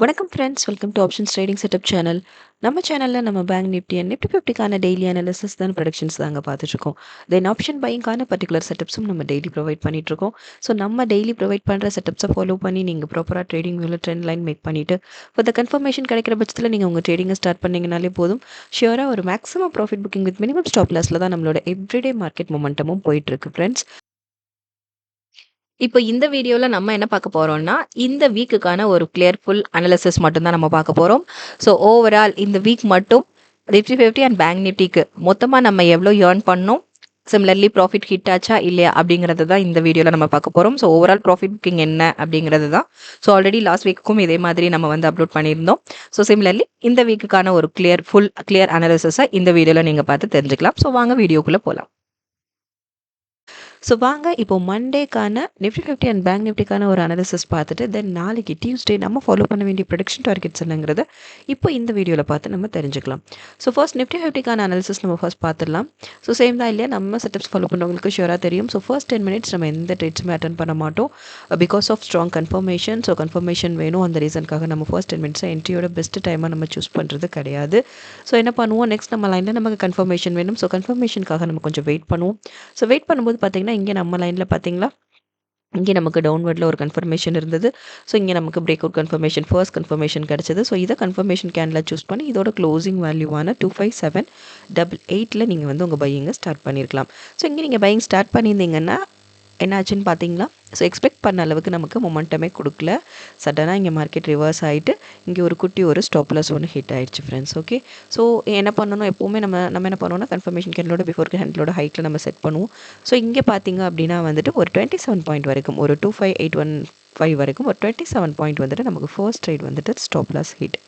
வணக்கம் friends, welcome to options trading setup channel. நம்ம சேனலில் நம்ம பேங்க் நிஃப்டி அண்ட் நிஃப்டி 50க்கான டெய்லி அனாலிசிஸ் தான் ப்ரொடக்ஷன்ஸ் தாங்க பார்த்துட்ருக்கோம். தென் ஆப்ஷன் பையிங்கான பர்டிகுலர் செட்டப்ஸும் நம்ம டெய்லி ப்ரொவைட் பண்ணிட்டுருக்கோம். ஸோ நம்ம டெய்லி ப்ரொவைட் பண்ணுற செட்டப்ஸை ஃபாலோ பண்ணி நீங்கள் ப்ராப்பராக ட்ரேடிங் வியூவில் ட்ரெண்ட் லைன் மேக் பண்ணிவிட்டு ஃபார் த கன்ஃபர்மேஷன் கிடைக்கிற பட்சத்தில் நீங்கள் உங்கள் ட்ரேடிங்கை ஸ்டார்ட் பண்ணிங்கனாலே போதும். ஷியோராக ஒரு maximum profit booking with minimum stop லாஸில் தான் நம்மளோட எவ்ரிடே மார்க்கெட் மொமெண்டமும் போயிட்டுருக்கு ஃப்ரெண்ட்ஸ். இப்போ இந்த வீடியோல நம்ம என்ன பார்க்க போறோம்னா, இந்த வீக்குக்கான ஒரு கிளியர் ஃபுல் அனாலிசிஸ் மட்டும் தான் நம்ம பார்க்க போறோம். ஸோ ஓவரால் இந்த வீக் மட்டும் நிஃப்டி 50 அண்ட் பேங்க் நிஃப்டிக்கு மொத்தமா நம்ம எவ்வளோ ஏர்ன் பண்ணோம், சிமிலர்லி ப்ராஃபிட் ஹிட் ஆச்சா இல்லையா அப்படிங்கிறது தான் இந்த வீடியோல நம்ம பார்க்க போறோம். ஸோ ஓவரால் ப்ராஃபிட் புக்கிங் என்ன அப்படிங்கிறது தான். ஸோ ஆல்ரெடி லாஸ்ட் வீக்குக்கும் இதே மாதிரி நம்ம வந்து அப்லோட் பண்ணியிருந்தோம். ஸோ சிமிலர்லி இந்த வீக்குக்கான ஒரு கிளியர் அனாலிசிஸை இந்த வீடியோல நீங்க பார்த்து தெரிஞ்சுக்கலாம். ஸோ வாங்க வீடியோக்குள்ள போகலாம். ஸோ வாங்க இப்போ மண்டேக்கான நிஃப்டி 50 அண்ட் பேங்க் நிஃப்டிக்கான ஒரு அனாலிசிஸ் பார்த்துட்டு தென் நாளைக்கு டியூஸ்டே நம்ம ஃபாலோ பண்ண வேண்டிய ப்ரொடக்ஷன் டார்கெட்ஸ் என்னங்கிறத இப்போ இந்த வீடியோவில் பார்த்து நம்ம தெரிஞ்சுக்கலாம். ஸோ ஃபர்ஸ்ட் நிஃப்டி 50க்கான அனாலிசிஸ் நம்ம ஃபர்ஸ்ட் பார்த்துடலாம். ஸோ சேம் தான் இல்லையா, நம்ம செட்டப்ஸ் ஃபாலோ பண்ணுறவங்களுக்கு ஷூராக தெரியும். ஸோ ஃபர்ஸ்ட் 10 மினிட்ஸ் நம்ம எந்த ட்ரேட்ஸுமே அட்டன் பண்ண மாட்டோம் because of strong confirmation. So confirmation வேணும், அந்த ரீசனுக்காக நம்ம ஃபர்ஸ்ட் 10 மினிட்ஸை என்ட்ரியோட பெஸ்ட் டைமாக நம்ம சூஸ் பண்ணுறது கிடையாது. ஸோ என்ன பண்ணுவோம், நெக்ஸ்ட் நம்ம லைனில் நமக்கு கன்ஃபர்மேஷன் வேணும். ஸோ கன்ஃபர்மேஷனுக்காக நம்ம கொஞ்சம் வெயிட் பண்ணுவோம். ஸோ வெயிட் பண்ணும்போது பார்த்தீங்கன்னா இங்கே நம்ம லைனில் பார்த்தீங்களா, இங்கே நமக்கு டவுன்வர்டில் ஒரு கன்ஃபர்மேஷன் இருந்தது. ஸோ இங்கே நமக்கு break out confirmation, first confirmation கிடச்சிது. ஸோ இதை கன்ஃபர்மேஷன் கேண்டில் சூஸ் பண்ணி இதோட க்ளோசிங் வேல்யூவான 25788 நீங்கள் வந்து உங்கள் பையிங்கை ஸ்டார்ட் பண்ணியிருக்கலாம். ஸோ இங்கே நீங்கள் பையிங் ஸ்டார்ட் பண்ணியிருந்தீங்கன்னா என்னாச்சுன்னு பார்த்தீங்களா, ஸோ எக்ஸ்பெக்ட் பண்ண அளவுக்கு நமக்கு மொமெண்டமே கொடுக்கல. சடனாக இங்கே மார்க்கெட் ரிவர்ஸ் ஆகிட்டு இங்கே ஒரு ஸ்டாப் லாஸ் ஒன்று ஹிட் ஆகிடுச்சு ஃப்ரெண்ட்ஸ். ஓகே, ஸோ என்ன பண்ணணும், எப்போவுமே நம்ம என்ன பண்ணுவோம்னா கன்ஃபர்மேஷன் கேண்டலோட பிஃபோர் கேண்டலோட ஹைட்டில் நம்ம செட் பண்ணுவோம். ஸோ இங்கே பார்த்தீங்க அப்படின்னா வந்துட்டு ஒரு 27 பாயிண்ட் வரைக்கும், ஒரு 25815 வரைக்கும் ஒரு 27 பாயிண்ட் வந்துட்டு நமக்கு ஃபர்ஸ்ட் ட்ரேட் வந்துட்டு ஸ்டாப் லாஸ் ஹிட்.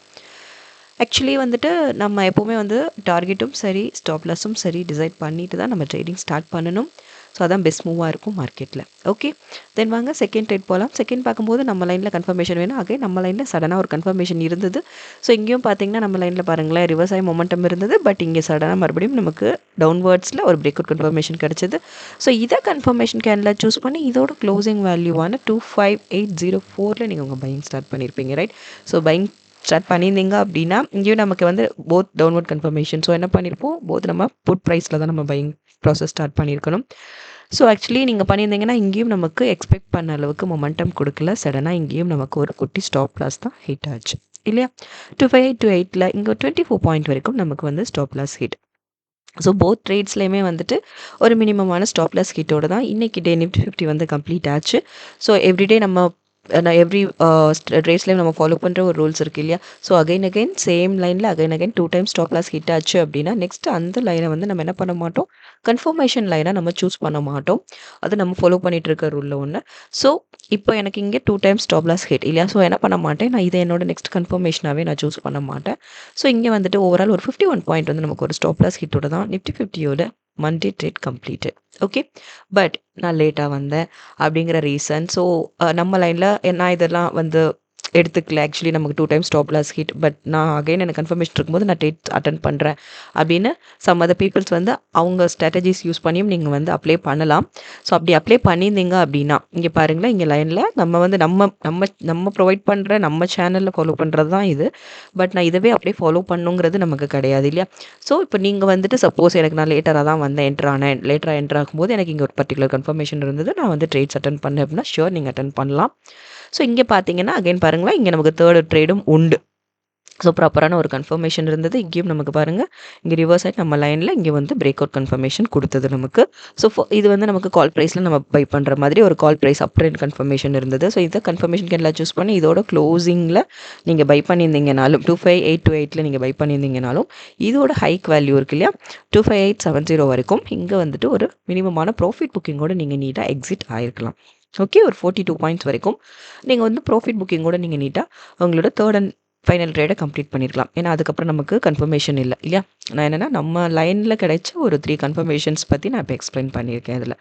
ஆக்சுவலி வந்துட்டு நம்ம எப்போவுமே வந்து டார்கெட்டும் சரி ஸ்டாப் லாஸும் சரி டிசைட் பண்ணிட்டு தான் நம்ம ட்ரேடிங் ஸ்டார்ட் பண்ணணும். ஸோ அதான் பெஸ்ட் மூவாக இருக்கும் மார்க்கெட்டில். ஓகே, தென் வாங்க செகண்ட் ட்ரேட் போகலாம். செகண்ட் பார்க்கும்போது நம்ம லைனில் கன்ஃபர்மேஷன் வேணும். ஆகே நம்ம லைனில் சடனாக ஒரு கன்ஃபர்மேஷன் இருந்தது. ஸோ இங்கேயும் பார்த்தீங்கன்னா நம்ம லைனில் பாருங்களேன் ரிவர்ஸ் ஆகி மொமெண்டம் இருந்தது. பட் இங்கே சடனாக மறுபடியும் நமக்கு டவுன்வர்ட்ஸில் ஒரு பிரேக் அவுட் கன்ஃபர்மேஷன் கிடச்சிது. ஸோ இதை கன்ஃபர்மேஷன் கேண்டில் சூஸ் பண்ணி இதோட க்ளோசிங் வேல்யூவான 25804 நீங்கள் உங்கள் பையிங் ஸ்டார்ட் பண்ணியிருப்பீங்க, ரைட்? ஸோ பையிங் ஸ்டார்ட் பண்ணியிருந்தீங்க அப்படின்னா இங்கேயும் நமக்கு வந்து போத் டவுன்வர்ட் கன்ஃபர்மேஷன். ஸோ என்ன பண்ணியிருப்போம், போத் நம்ம புட் ப்ரைஸில் தான் நம்ம பையிங் ப்ராசஸ் ஸ்டார்ட் பண்ணியிருக்கணும். ஸோ ஆக்சுவலி நீங்கள் பண்ணியிருந்தீங்கன்னா இங்கேயும் நமக்கு எக்ஸ்பெக்ட் பண்ண அளவுக்கு மொமெண்டம் கொடுக்கல. சடனாக இங்கேயும் நமக்கு ஒரு குட்டி ஸ்டாப் லாஸ் தான் ஹிட் ஆச்சு இல்லையா. 25828 இங்கே 24 பாயிண்ட் வரைக்கும் நமக்கு வந்து stop loss hit. So both ட்ரேட்ஸ்லேயுமே வந்துட்டு ஒரு மினிமமான ஸ்டாப் லாஸ் ஹிட்டோடு தான் இன்றைக்கி டே நிஃப்டி 50 வந்து கம்ப்ளீட் ஆச்சு. ஸோ எவ்ரிடே நம்ம எவ்ரி ட்ரேட்ஸ்லேயும் நம்ம ஃபாலோ பண்ணுற ஒரு ரூல்ஸ் இருக்குது இல்லையா. ஸோ அகைன் சேம் லைனில் again 2 times stop loss hit ஆச்சு அப்படின்னா நெக்ஸ்ட் அந்த லைனை வந்து நம்ம என்ன பண்ண மாட்டோம், கன்ஃபர்மேஷன் லைனை நம்ம சூஸ் பண்ண மாட்டோம். அது நம்ம ஃபாலோ பண்ணிகிட்டு இருக்க ரூலில் ஒன்று. ஸோ இப்போ எனக்கு இங்கே 2 டைம்ஸ் ஸ்டாப் லாஸ் ஹிட் இல்லையா. ஸோ என்ன பண்ண மாட்டேன், நான் இதை என்னோட நெக்ஸ்ட் கன்ஃபர்மேஷனாகவே நான் சூஸ் பண்ண மாட்டேன். ஸோ இங்கே வந்துட்டு ஓவரால் ஒரு 51 பாயிண்ட் வந்து நமக்கு ஒரு ஸ்டாப் லாஸ் ஹிட்டோட தான் நிஃப்டி 50யோட Monday trade completed. Okay, but நான் லேட்டாக வந்தேன் அப்படிங்கிற ரீசன். ஸோ நம்ம லைனில் நான் இதெல்லாம் வந்து எடுத்துக்கல. ஆக்சுவலி நமக்கு 2 times stop loss hit, but நான் அகைன் எனக்கு கன்ஃபர்மேஷன் இருக்கும்போது நான் ட்ரேட் அட்டன் பண்ணுறேன் அப்படின்னு சம் அதர் பீப்புள்ஸ் வந்து அவங்க ஸ்ட்ராட்டஜிஸ் யூஸ் பண்ணியும் நீங்கள் வந்து அப்ளை பண்ணலாம். ஸோ அப்படி அப்ளை பண்ணியிருந்தீங்க அப்படின்னா இங்கே பாருங்களேன், இங்கே லைனில் நம்ம வந்து நம்ம ப்ரொவைட் பண்ணுற நம்ம சேனலில் ஃபாலோ பண்ணுறது தான் இது. பட் நான் இதவே அப்படியே ஃபாலோ பண்ணுங்கிறது நமக்கு கிடையாது இல்லையா. ஸோ இப்போ நீங்கள் வந்துட்டு சப்போஸ் எனக்கு நான் லேட்டராக தான் வந்தேன், லேட்டராக என்ட்ரு ஆகும்போது எனக்கு இங்கே ஒரு பர்டிகுலர் கன்ஃபர்மேஷன் இருந்தது, நான் வந்து ட்ரேட்ஸ் அட்டன் பண்ணேன் அப்படின்னா ஷுர் நீங்கள் அட்டன் பண்ணலாம். ஸோ இங்கே பார்த்தீங்கன்னா அகைன் பாருங்களேன், இங்கே நமக்கு தேர்ட் ட்ரேடும் உண்டு. ஸோ ப்ராப்பரான ஒரு கன்ஃபர்மேஷன் இருந்தது. இங்கேயும் நமக்கு பாருங்கள் இங்கே ரிவர்ஸ் ஆகிட்டு நம்ம லைனில் இங்கே வந்து பிரேக் அவுட் கன்ஃபர்மேஷன் கொடுத்தது நமக்கு. ஸோ இது வந்து நமக்கு கால் ப்ரைஸில் நம்ம பை பண்ணுற மாதிரி ஒரு கால் ப்ரைஸ் அப் ட்ரெண்ட் கன்ஃபர்மேஷன் இருந்தது. ஸோ இதை கன்ஃபர்மேஷன் கேண்டில் சூஸ் பண்ணி இதோட க்ளோசிங்கில் நீங்கள் பை பண்ணியிருந்தீங்கனாலும் 25828 நீங்கள் பை பண்ணியிருந்தீங்கனாலும் இதோட ஹைக் வேல்யூ இருக்கு இல்லையா 25870 வரைக்கும் இங்கே வந்துட்டு ஒரு மினிமமான ப்ராஃபிட் புக்கிங்கோடு நீங்கள் நீட்டாக எக்ஸிட் ஆகிருக்கலாம். ஓகே, ஒரு 42 பாயிண்ட்ஸ் வரைக்கும் நீங்கள் வந்து ப்ராஃபிட் புக்கிங்கோட நீங்கள் நீட்டாக உங்களோட தேர்ட் அண்ட் ஃபைனல் ட்ரேடை கம்ப்ளீட் பண்ணியிருக்கலாம். ஏன்னா அதுக்கப்புறம் நமக்கு கன்ஃபர்மேஷன் இல்லை இல்லையா? நான் என்னென்னா நம்ம லைனில் கிடைச்ச ஒரு 3 கன்ஃபர்மேஷன்ஸ் பற்றி நான் இப்போ எக்ஸ்பிளைன் பண்ணியிருக்கேன் இதில்.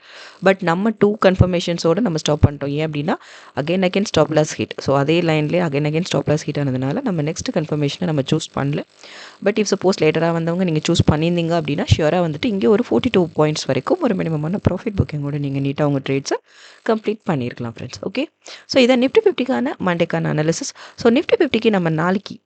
பட் நம்ம 2 கன்ஃபர்மேஷன்ஸோடு நம்ம ஸ்டாப் பண்ணிட்டோம். ஏன் அப்படின்னா again stop loss hit. So அதே லைன்லேயே அகைன் ஸ்டாப் லாஸ் ஹிட் ஆனதுனால நம்ம நெக்ஸ்ட் கன்ஃபர்மேஷனை நம்ம சூஸ் பண்ணல. பட் இஃப் சப்போஸ் லேட்டராக வந்தவங்க நீங்கள் சூஸ் பண்ணியிருந்தீங்க அப்படின்னா ஷியோராக வந்துட்டு இங்கே ஒரு 42 பாயிண்ட்ஸ் வரைக்கும் ஒரு மினிமமான ப்ராஃபிட் புக்கிங்கோட நீங்கள் நீட்டாக உங்கள் ட்ரேட்ஸை கம்ப்ளீட் பண்ணியிருக்கலாம் ஃப்ரெண்ட்ஸ். ஓகே, ஸோ இதை நிஃப்டி 50க்கான மண்டேக்கான அனாலிசிஸ். ஸோ நிஃப்டி 50க்கு நம்ம நாளைக்கு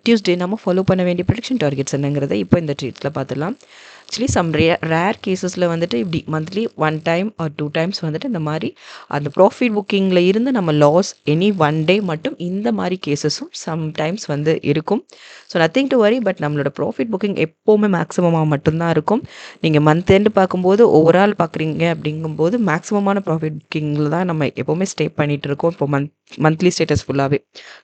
டியூஸ்டே நம்ம ஃபாலோ பண்ண வேண்டிய ப்ரொடக்ஷன் டார்கெட்ஸ் என்னங்கிறத இப்போ இந்த ட்ரீட்ஸில் பார்த்துடலாம். ஆக்சுவலி சம் ரேர் கேசஸில் வந்துட்டு இப்படி மந்த்லி 1 டைம் ஆர் 2 டைம்ஸ் வந்துட்டு இந்த மாதிரி அந்த ப்ராஃபிட் புக்கிங்கில் இருந்து நம்ம லாஸ் எனி 1 டே மட்டும் இந்த மாதிரி கேசஸும் சம்டைம்ஸ் வந்து இருக்கும். ஸோ நத்திங் டு வரி. பட் நம்மளோட ப்ராஃபிட் புக்கிங் எப்போவுமே மேக்ஸிமமாக மட்டும்தான் இருக்கும். நீங்கள் மந்த் எண்டு பார்க்கும்போது ஓவரால் பார்க்குறீங்க அப்படிங்கும்போது மேக்ஸிமமான ப்ராஃபிட் புக்கிங்கில் தான் நம்ம எப்போவுமே ஸ்டே பண்ணிகிட்டு இருக்கோம். இப்போ மந்த்லி ஸ்டேட்டஸ் ஃபுல்லாகவே.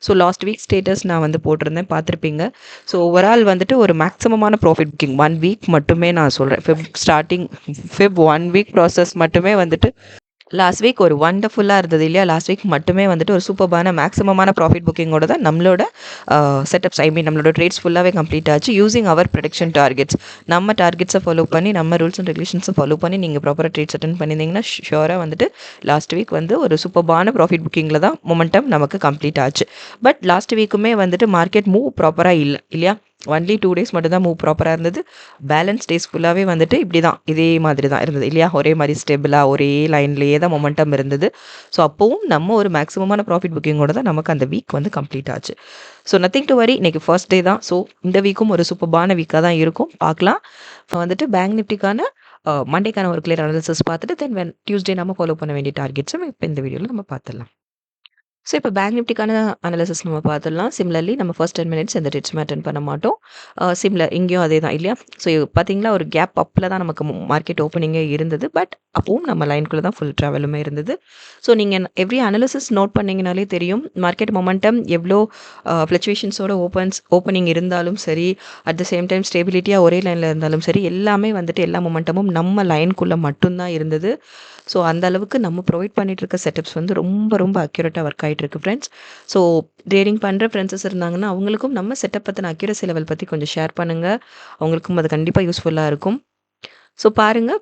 ஸோ லாஸ்ட் வீக் ஸ்டேட்டஸ் நான் வந்து போட்டிருந்தேன், பார்த்துருப்பீங்க. ஸோ ஓவரால் வந்துட்டு ஒரு மேக்ஸிமமான ப்ராஃபிட் புக்கிங் 1 வீக் மட்டுமே நான் சொல்கிறேன். ஃபிப் 1 வீக் ப்ராசஸ் மட்டுமே வந்துட்டு லாஸ்ட் வீக் ஒரு வண்டர்ஃபுல்லாக இருந்தது இல்லையா? லாஸ்ட் வீக் மட்டுமே வந்துட்டு ஒரு சூப்பர்பான மேக்ஸிமமான ப்ராஃபிட் புக்கிங்கோட தான் நம்மளோட செட்டப்ஸ் நம்மளோட ட்ரேட்ஸ் ஃபுல்லாகவே கம்ப்ளீட் ஆச்சு யூஸிங் அவர் ப்ரொடக்ஷன் டார்கெட்ஸ். நம்ம டார்கெட்ஸை ஃபாலோ பண்ணி நம்ம ரூல்ஸ் அண்ட் ரெகுலேஷன்ஸை ஃபாலோ பண்ணி நீங்கள் ப்ராப்பராக ட்ரேட்ஸ் அட்டன் பண்ணியிருந்தீங்கன்னா ஷியோராக வந்துட்டு லாஸ்ட் வீக் வந்து ஒரு சூப்பர்பான ப்ராஃபிட் புக்கிங்கில் தான் மொமெண்டம் நமக்கு கம்ப்ளீட் ஆச்சு. பட் லாஸ்ட் வீக்குமே வந்துட்டு மார்க்கெட் மூவ் ப்ராப்பராக இல்லையா? ஒன்லி 2 டேஸ் மட்டும் தான் மூவ் ப்ராப்பராக இருந்தது. பேலன்ஸ் டேஸ் ஃபுல்லாகவே வந்துட்டு இப்படி தான் இதே மாதிரி தான் இருந்தது இல்லையா? ஒரே மாதிரி ஸ்டெபிளாக ஒரே லைன்லேயே தான் மொமெண்டம் இருந்தது. ஸோ அப்போவும் நம்ம ஒரு மேக்ஸிமமான ப்ராஃபிட் புக்கிங்கோட தான் நமக்கு அந்த வீக் வந்து கம்ப்ளீட் ஆச்சு. ஸோ நத்திங் டு வரி. இன்றைக்கி ஃபர்ஸ்ட் டே தான். ஸோ இந்த வீக்கும் ஒரு சூப்பர்பான வீக்காக தான் இருக்கும். பார்க்கலாம். வந்துட்டு பேங்க் நிஃப்டிக்கான மண்டேக்கான ஒரு கிளியர் அனாலிசிஸ் பார்த்துட்டு தென் டியூஸ்டே நம்ம ஃபாலோ பண்ண வேண்டிய டார்கெட்ஸும் இப்போ இந்த வீடியோவில் நம்ம பார்த்துடலாம். ஸோ இப்போ பேங்க் நிஃப்டிக்கான அனாலிசிஸ் நம்ம பார்த்துடலாம். சிமிலர்லி நம்ம ஃபர்ஸ்ட் 10 மினிட்ஸ் எந்த ட்ரேட்ஸுமே அட்டென்ட் பண்ண மாட்டோம். சிமிலர் இங்கேயும் அதே தான் இல்லையா? ஸோ பார்த்தீங்களா ஒரு கேப் அப்பில் தான் நமக்கு மார்க்கெட் ஓப்பனிங்கே இருந்தது. பட் அப்பவும் நம்ம லைனுக்குள்ளே தான் ஃபுல் ட்ராவலுமே இருந்தது. ஸோ நீங்கள் எவ்ரி அனாலிசிஸ் நோட் பண்ணிங்கனாலே தெரியும் மார்க்கெட் மொமெண்டம் எவ்வளோ ஃப்ளக்சுவேஷன்ஸோட ஓப்பனிங் இருந்தாலும் சரி, அட் த சேம் டைம் ஸ்டேபிலிட்டியாக ஒரே லைனில் இருந்தாலும் சரி, எல்லாமே வந்துட்டு எல்லா மொமெண்டமும் நம்ம லைனுக்குள்ளே மட்டும்தான் இருந்தது. ஸோ அந்த அளவுக்கு நம்ம ப்ரொவைட் பண்ணிட்டு இருக்க செட்டப்ஸ் வந்து ரொம்ப அக்யூரேட்டாக ஒர்க் ஆகிட்டு இருக்கு ஃப்ரெண்ட்ஸ். ஸோ ட்ரேடிங் பண்ணுற ஃப்ரெண்ட்ஸஸ் இருந்தாங்கன்னா அவங்களுக்கும் நம்ம செட்டப் பற்றின அக்யூரசி லெவல் பற்றி கொஞ்சம் ஷேர் பண்ணுங்கள். அவங்களுக்கும் அது கண்டிப்பாக யூஸ்ஃபுல்லாக இருக்கும். ஸோ பாருங்கள்,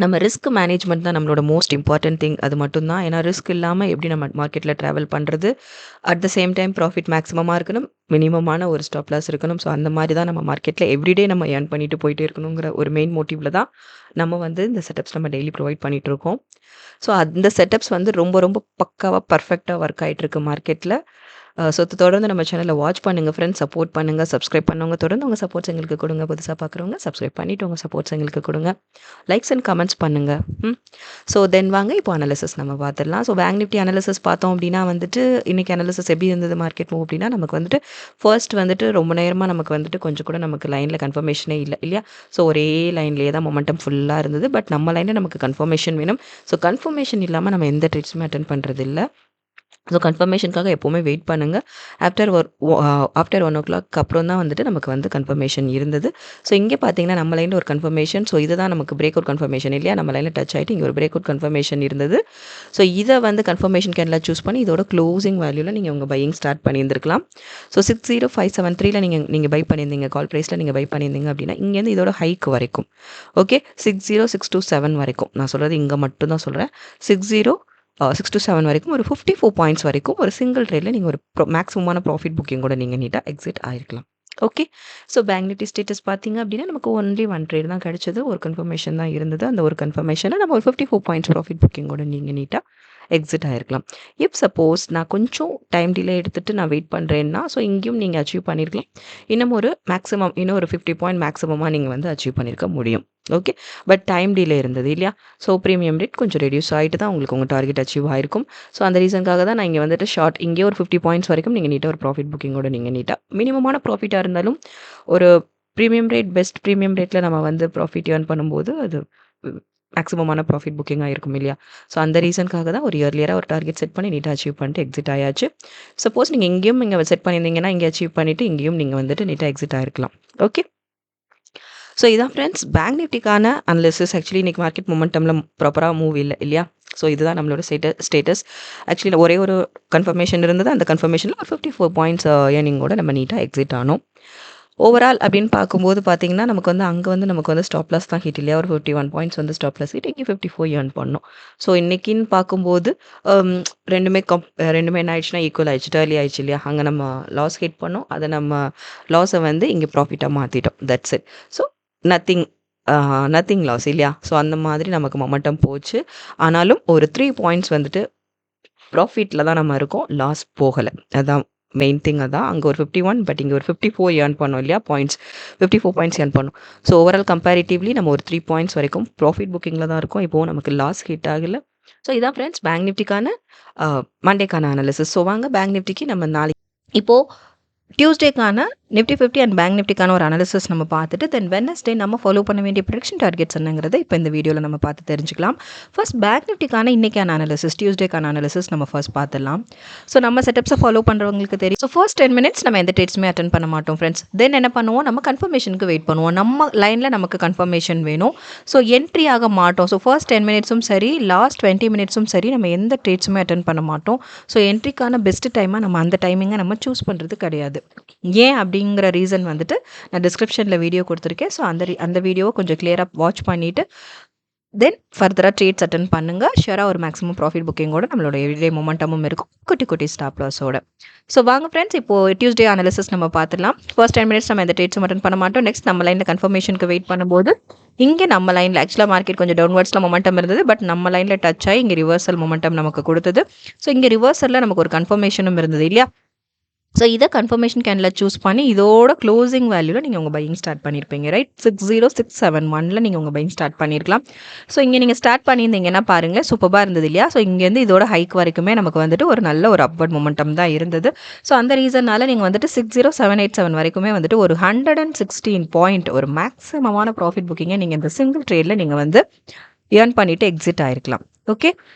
நம்ம ரிஸ்க் மேனேஜ்மெண்ட் தான் நம்மளோட மோஸ்ட் இம்பார்ட்டன்ட் திங். அது மட்டும்தான். ஏன்னா ரிஸ்க் இல்லாமல் எப்படி நம்ம மார்க்கெட்டில் ட்ராவல் பண்ணுறது, at the same time profit மேக்ஸிமமாக இருக்கணும், மினிமமான ஒரு ஸ்டாப் லாஸ் இருக்கணும். ஸோ அந்த மாதிரி தான் நம்ம மார்க்கெட்டில் எவ்ரிடே நம்ம ஏர்ன் பண்ணிட்டு போயிட்டே இருக்கணுங்கிற ஒரு மெயின் மோட்டிவில் தான் நம்ம வந்து இந்த செட்டப்ஸ் நம்ம டெய்லி ப்ரொவைட் பண்ணிகிட்டு இருக்கோம். ஸோ அந்த செட்டப்ஸ் வந்து ரொம்ப பக்காவாக பர்ஃபெக்டாக ஒர்க் ஆகிட்டு இருக்கு மார்க்கெட்டில். ஸோ தொடர்ந்து நம்ம சேனலை வாட்ச் பண்ணுங்கள் ஃப்ரெண்ட்ஸ், சப்போர்ட் பண்ணுங்கள். சப்ஸ்கிரைப் பண்ணவங்க தொடர்ந்து உங்கள் சப்போர்ட்ஸ் எங்களுக்கு கொடுங்க. புதுசாக பார்க்குறவங்க சப்ஸ்கிரைப் பண்ணிவிட்டு உங்கள் சப்போர்ட்ஸ் எங்களுக்கு கொடுங்க. லைக்ஸ் அண்ட் கமெண்ட்ஸ் பண்ணுங்கள். ஸோ தென் வாங்க இப்போ அனாலிசிஸ் நம்ம பார்த்துடலாம். ஸோ பேங்க் நிஃப்டி அனாலிசிஸ் பார்த்தோம் அப்படின்னா வந்துட்டு இன்றைக்கி அனாலிசிஸ் எப்படி இருந்தது மார்க்கெட் மூவ் அப்படின்னா நமக்கு வந்துட்டு ஃபர்ஸ்ட் வந்துட்டு ரொம்ப நேரமாக நமக்கு வந்துட்டு கொஞ்சம் கூட நமக்கு லைனில் கன்ஃபர்மேஷனே இல்லை இல்லையா? ஸோ ஒரே லைன்லேயே தான் மொமெண்டம் ஃபுல்லாக இருந்தது. பட் நம்ம லைனில் நமக்கு கன்ஃபர்மேஷன் வேணும். ஸோ கன்ஃபர்மேஷன் இல்லாமல் நம்ம எந்த ட்ரேட்ஸுமே அட்டென்ட் பண்ணுறது இல்லை. ஸோ கன்ஃபர்மேஷனுக்காக எப்போவுமே வெயிட் பண்ணுங்கள். ஆஃப்டர் 1 o'clock அப்புறம் தான் வந்துட்டு நமக்கு வந்து கன்ஃபர்மேஷன் இருந்தது. ஸோ இங்கே பார்த்தீங்கன்னா நம்ம லைனில் ஒரு கன்ஃபர்மேஷன். ஸோ இதுதான் நமக்கு பிரேக் அவுட் கன்ஃபர்மேஷன் இல்லையா? நம்ம லைனில் டச் ஆகிட்டு இங்கே ஒரு பிரேக் அவுட் கன்ஃபர்மேஷன் இருந்தது. ஸோ இதை வந்து கன்ஃபர்மேஷன் கேண்டில் சூஸ் பண்ணி இதோட க்ளோசிங் வேல்யூவில் நீங்கள் உங்கள் பையிங் ஸ்டார்ட் பண்ணியிருந்திருக்கலாம். ஸோ 60573 நீங்கள் பை பண்ணியிருந்தீங்க, கால் ப்ரைஸில் நீங்கள் பை பண்ணியிருந்தீங்க அப்படின்னா இங்கேருந்து இதோட ஹைக் வரைக்கும் ஓகே 60627 வரைக்கும் நான் சொல்கிறது இங்கே மட்டும் தான் சொல்கிறேன். 607 வரைக்கும் ஒரு 54 பாயிண்ட்ஸ் வரைக்கும் ஒரு சிங்கிள் ட்ரேடில் நீங்கள் ஒரு மேக்ஸிமமான ப்ராஃபிட் புக்கிங் கூட நீங்கள் நீட்டாக எக்ஸிட் ஆகிருக்கலாம். Okay, so bank Nifty status பார்த்தீங்க அப்படின்னா நமக்கு ஒன்லி 1 ட்ரேட் தான் கிடைச்சது. ஒரு கன்ஃபர்மேஷன் தான் இருந்தது. அந்த ஒரு கன்ஃபர்மேஷனை நம்ம ஒரு 54 பாயிண்ட்ஸ் ப்ராஃபிட் புக்கிங் கூட நீங்கள் நீட்டாக எக்ஸிட் ஆகிருக்கலாம். இப் சப்போஸ் நான் கொஞ்சம் டைம் டிலே எடுத்துகிட்டு நான் வெயிட் பண்ணுறேன்னா ஸோ இங்கேயும் நீங்கள் அச்சீவ் பண்ணியிருக்கலாம். இன்னும் ஒரு 50 பாயிண்ட் மேக்ஸிமமாக நீங்கள் வந்து அச்சீவ் பண்ணியிருக்க முடியும். ஓகே, பட் டைம் டிலே இருந்தது இல்லையா? ஸோ ப்ரீமியம் ரேட் கொஞ்சம் ரெடியூஸ் ஆகிட்டு தான் உங்களுக்கு உங்கள் டார்கெட் அச்சீவ் ஆகிருக்கும். ஸோ அந்த ரீசனுக்காக தான் நான் இங்கே வந்துட்டு இங்கே ஒரு 50 பாயிண்ட்ஸ் வரைக்கும் நீங்கள் நீட்டாக ஒரு ப்ராஃபிட் புக்கிங்கோட நீங்கள் நீட்டாக மினிமமான ப்ராஃபிட்டாக இருந்தாலும் ஒரு ப்ரீமியம் ரேட் பெஸ்ட் ப்ரீமியம் ரேட்டில் நம்ம வந்து ப்ராஃபிட் ஏர்ன் பண்ணும்போது அது மேக்ஸிமமான ப்ராஃபிட் புக்கிங்காக இருக்கும் இல்லையா? ஸோ அந்த ரீசனுக்காக தான் ஒரு இயர்லியராக ஒரு டார்கெட் செட் பண்ணி நீட்டாக அச்சீவ் பண்ணிட்டு எக்ஸிட் ஆயாச்சு. சப்போஸ் நீங்கள் இங்கேயும் செட் பண்ணியிருந்தீங்கன்னா இங்கே அச்சீவ் பண்ணிவிட்டு இங்கேயும் நீங்கள் வந்துட்டு நீட்டாக எக்ஸிட் ஆகிருக்கலாம். ஓகே, ஸோ இதான் ஃப்ரெண்ட்ஸ் பேங்க் நிஃப்டிக்கான அனலிசிஸ். ஆக்சுவலி இன்றைக்கி மார்க்கெட் மொமெண்டமில் ப்ராப்பராக மூவ் இல்லை இல்லையா? ஸோ இதுதான் நம்மளோட ஸ்டேட்டஸ். ஆக்சுவலி ஒரே ஒரு கன்ஃபர்மேஷன் இருந்தது. அந்த கன்ஃபர்மேஷனில் 54 பாயிண்ட்ஸ் ஏர்னிங்கோட நம்ம நீட்டாக எக்ஸிட் ஆனோம். ஓவரால் அப்படின்னு பார்க்கும்போது பார்த்தீங்கன்னா நமக்கு வந்து அங்கே வந்து நமக்கு வந்து ஸ்டாப் லாஸ் தான் ஹிட் இல்லையா? ஒரு 51 பாயிண்ட்ஸ் வந்து ஸ்டாப் லாஸ் ஹிட். இங்கே 54 ஏர்ன் பண்ணோம். ஸோ இன்றைக்கின்னு பார்க்கும்போது ரெண்டுமே என்ன ஆயிடுச்சுன்னா ஈக்குவல் ஆயிடுச்சு, டேர்லி ஆயிடுச்சு இல்லையா? அங்கே நம்ம லாஸ் ஹிட் பண்ணோம், அதை நம்ம லாஸை வந்து இங்கே ப்ராஃபிட்டாக மாற்றிட்டோம். That's it. So nothing loss இல்லையா? ஸோ அந்த மாதிரி நமக்கு மொமெண்டம் போச்சு. ஆனாலும் ஒரு 3 பாயிண்ட்ஸ் வந்துட்டு ப்ராஃபிட்டில் தான் நம்ம இருக்கோம், லாஸ் போகலை. அதான் மெயின் திங். அதான் அங்கே ஒரு 51, பட் இங்கே ஒரு 54 ஏர்ன் பண்ணோம் இல்லையா? 54 பாயிண்ட்ஸ் ஏர்ன் பண்ணோம். ஸோ ஓவரால் கம்பேரிட்டிவ்லி நம்ம ஒரு 3 பாயிண்ட்ஸ் வரைக்கும் ப்ராஃபிட் புக்கிங்கில் தான் இருக்கும். இப்போது நமக்கு லாஸ் ஹிட் ஆகலை. ஸோ இதான் ஃப்ரெண்ட்ஸ் பேங்க் நிஃப்டிக்கான மண்டேக்கான அனாலிசிஸ். ஸோ வாங்க பேங்க் நிஃப்டிக்கு நம்ம நாளைக்கு இப்போது டியூஸ்டேக்கான நிஃப்டி 50 அண்ட் பேங்க் நிஃப்டிக்கான ஒரு அனாலிசிஸ் நம்ம பார்த்துட்டு தென் வெட்னஸ்டே நம்ம ஃபாலோ பண்ண வேண்டிய ப்ரெடிக்ஷன் டார்கெட்ஸ் என்னங்கிறத இப்போ இந்த வீடியோவில் நம்ம பார்த்து தெரிஞ்சுக்கலாம். ஃபர்ஸ்ட் பேங்க் நிஃப்டிக்கான இன்றைக்கான அனாலிசிஸ், டியூஸ்டேக்கான அனாலிசிஸ் நம்ம ஃபர்ஸ்ட் பார்த்துடலாம். ஸோ நம்ம செட்டப்ஸை ஃபாலோ பண்ணுறவங்களுக்கு தெரியும். ஸோ ஃபர்ஸ்ட் 10 மினிட்ஸ் நம்ம எந்த ட்ரேட்ஸுமே அட்டன் பண்ண மாட்டோம் ஃப்ரெண்ட்ஸ். தென் என்ன பண்ணுவோம், நம்ம கன்ஃபர்மேஷனுக்கு வெயிட் பண்ணுவோம். நம்ம லைனில் நமக்கு கன்ஃபர்மேஷன் வேணும். ஸோ என்ட்ரி ஆக மாட்டோம். ஸோ ஃபர்ஸ்ட் 10 மினிட்ஸும் சரி, லாஸ்ட் 20 மினிட்ஸும் சரி, நம்ம எந்த ட்ரேட்ஸுமே அட்டன் பண்ண மாட்டோம். ஸோ என்ட்ரிக்கான பெஸ்ட் டைமாக நம்ம அந்த டைமிங்கை நம்ம சூஸ் பண்ணுறது கிடையாது. ஏன் அப்படிங்கிற ரீசன் வந்துட்டு நான் டிஸ்கிரிப்ஷனில் வீடியோ கொடுத்துருக்கேன். ஸோ அந்த வீடியோவை கொஞ்சம் கிளியராக வாட்ச் பண்ணிவிட்டு தென் ஃபர்தராக ட்ரேட்ஸ் அட்டன் பண்ணுங்கள். ஷியராக ஒரு மேக்ஸிமம் ப்ராஃபிட் புக்கிங்கோட நம்மளோட எவ்ரிடே மொமெண்டமும் இருக்கும், குட்டி ஸ்டாப் லாஸோட. ஸோ வாங்க ஃப்ரெண்ட்ஸ், இப்போது டியூஸ்டே அனாலிசிஸ் நம்ம பார்த்துலாம். ஃபர்ஸ்ட் 10 மினிட்ஸ் நம்ம எந்த ட்ரேட்ஸும் அட்டன் பண்ண மாட்டோம். நெக்ஸ்ட் நம்ம லைனில் கன்ஃபர்மேஷனுக்கு வெயிட் பண்ணும்போது இங்கே நம்ம லைனில் ஆக்சுவலாக மார்க்கெட் கொஞ்சம் டவுன்வர்ட்ஸில் மொமெண்டம் இருந்தது. பட் நம்ம லைனில் டச் ஆகி இங்கே ரிவர்சல் மொமெண்டம் நமக்கு கொடுத்தது. ஸோ இங்கே ரிவர்சலில் நமக்கு ஒரு கன்ஃபர்மேஷனும் இருந்தது இல்லையா? ஸோ இதை கன்ஃபர்மேஷன் கேண்டில் சூஸ் பண்ணி இதோட க்ளோசிங் வேல்யூவில் நீங்கள் உங்கள் பையிங் ஸ்டார்ட் பண்ணியிருப்பீங்க, ரைட்? 60671 நீங்கள் உங்கள் பையிங் ஸ்டார்ட் பண்ணியிருக்கலாம். ஸோ இங்கே நீங்கள் ஸ்டார்ட் பண்ணியிருந்தீங்கன்னா பாருங்கள், சூப்பராக இருந்தது இல்லையா? ஸோ இங்கேருந்து இதோட ஹைக் வரைக்குமே நமக்கு வந்துட்டு ஒரு நல்ல ஒரு அப்வர்ட் மொமெண்டம் தான் இருந்தது. ஸோ அந்த ரீசனால் நீங்கள் வந்துட்டு 60787 வரைக்குமே வந்துட்டு ஒரு 116 பாயிண்ட் ஒரு மேக்ஸிமமான ப்ராஃபிட் புக்கிங்கை நீங்கள் இந்த சிங்கிள் ட்ரேடில் நீங்கள் வந்து ஏர்ன் பண்ணிவிட்டு எக்ஸிட் ஆகிருக்கலாம். Okay,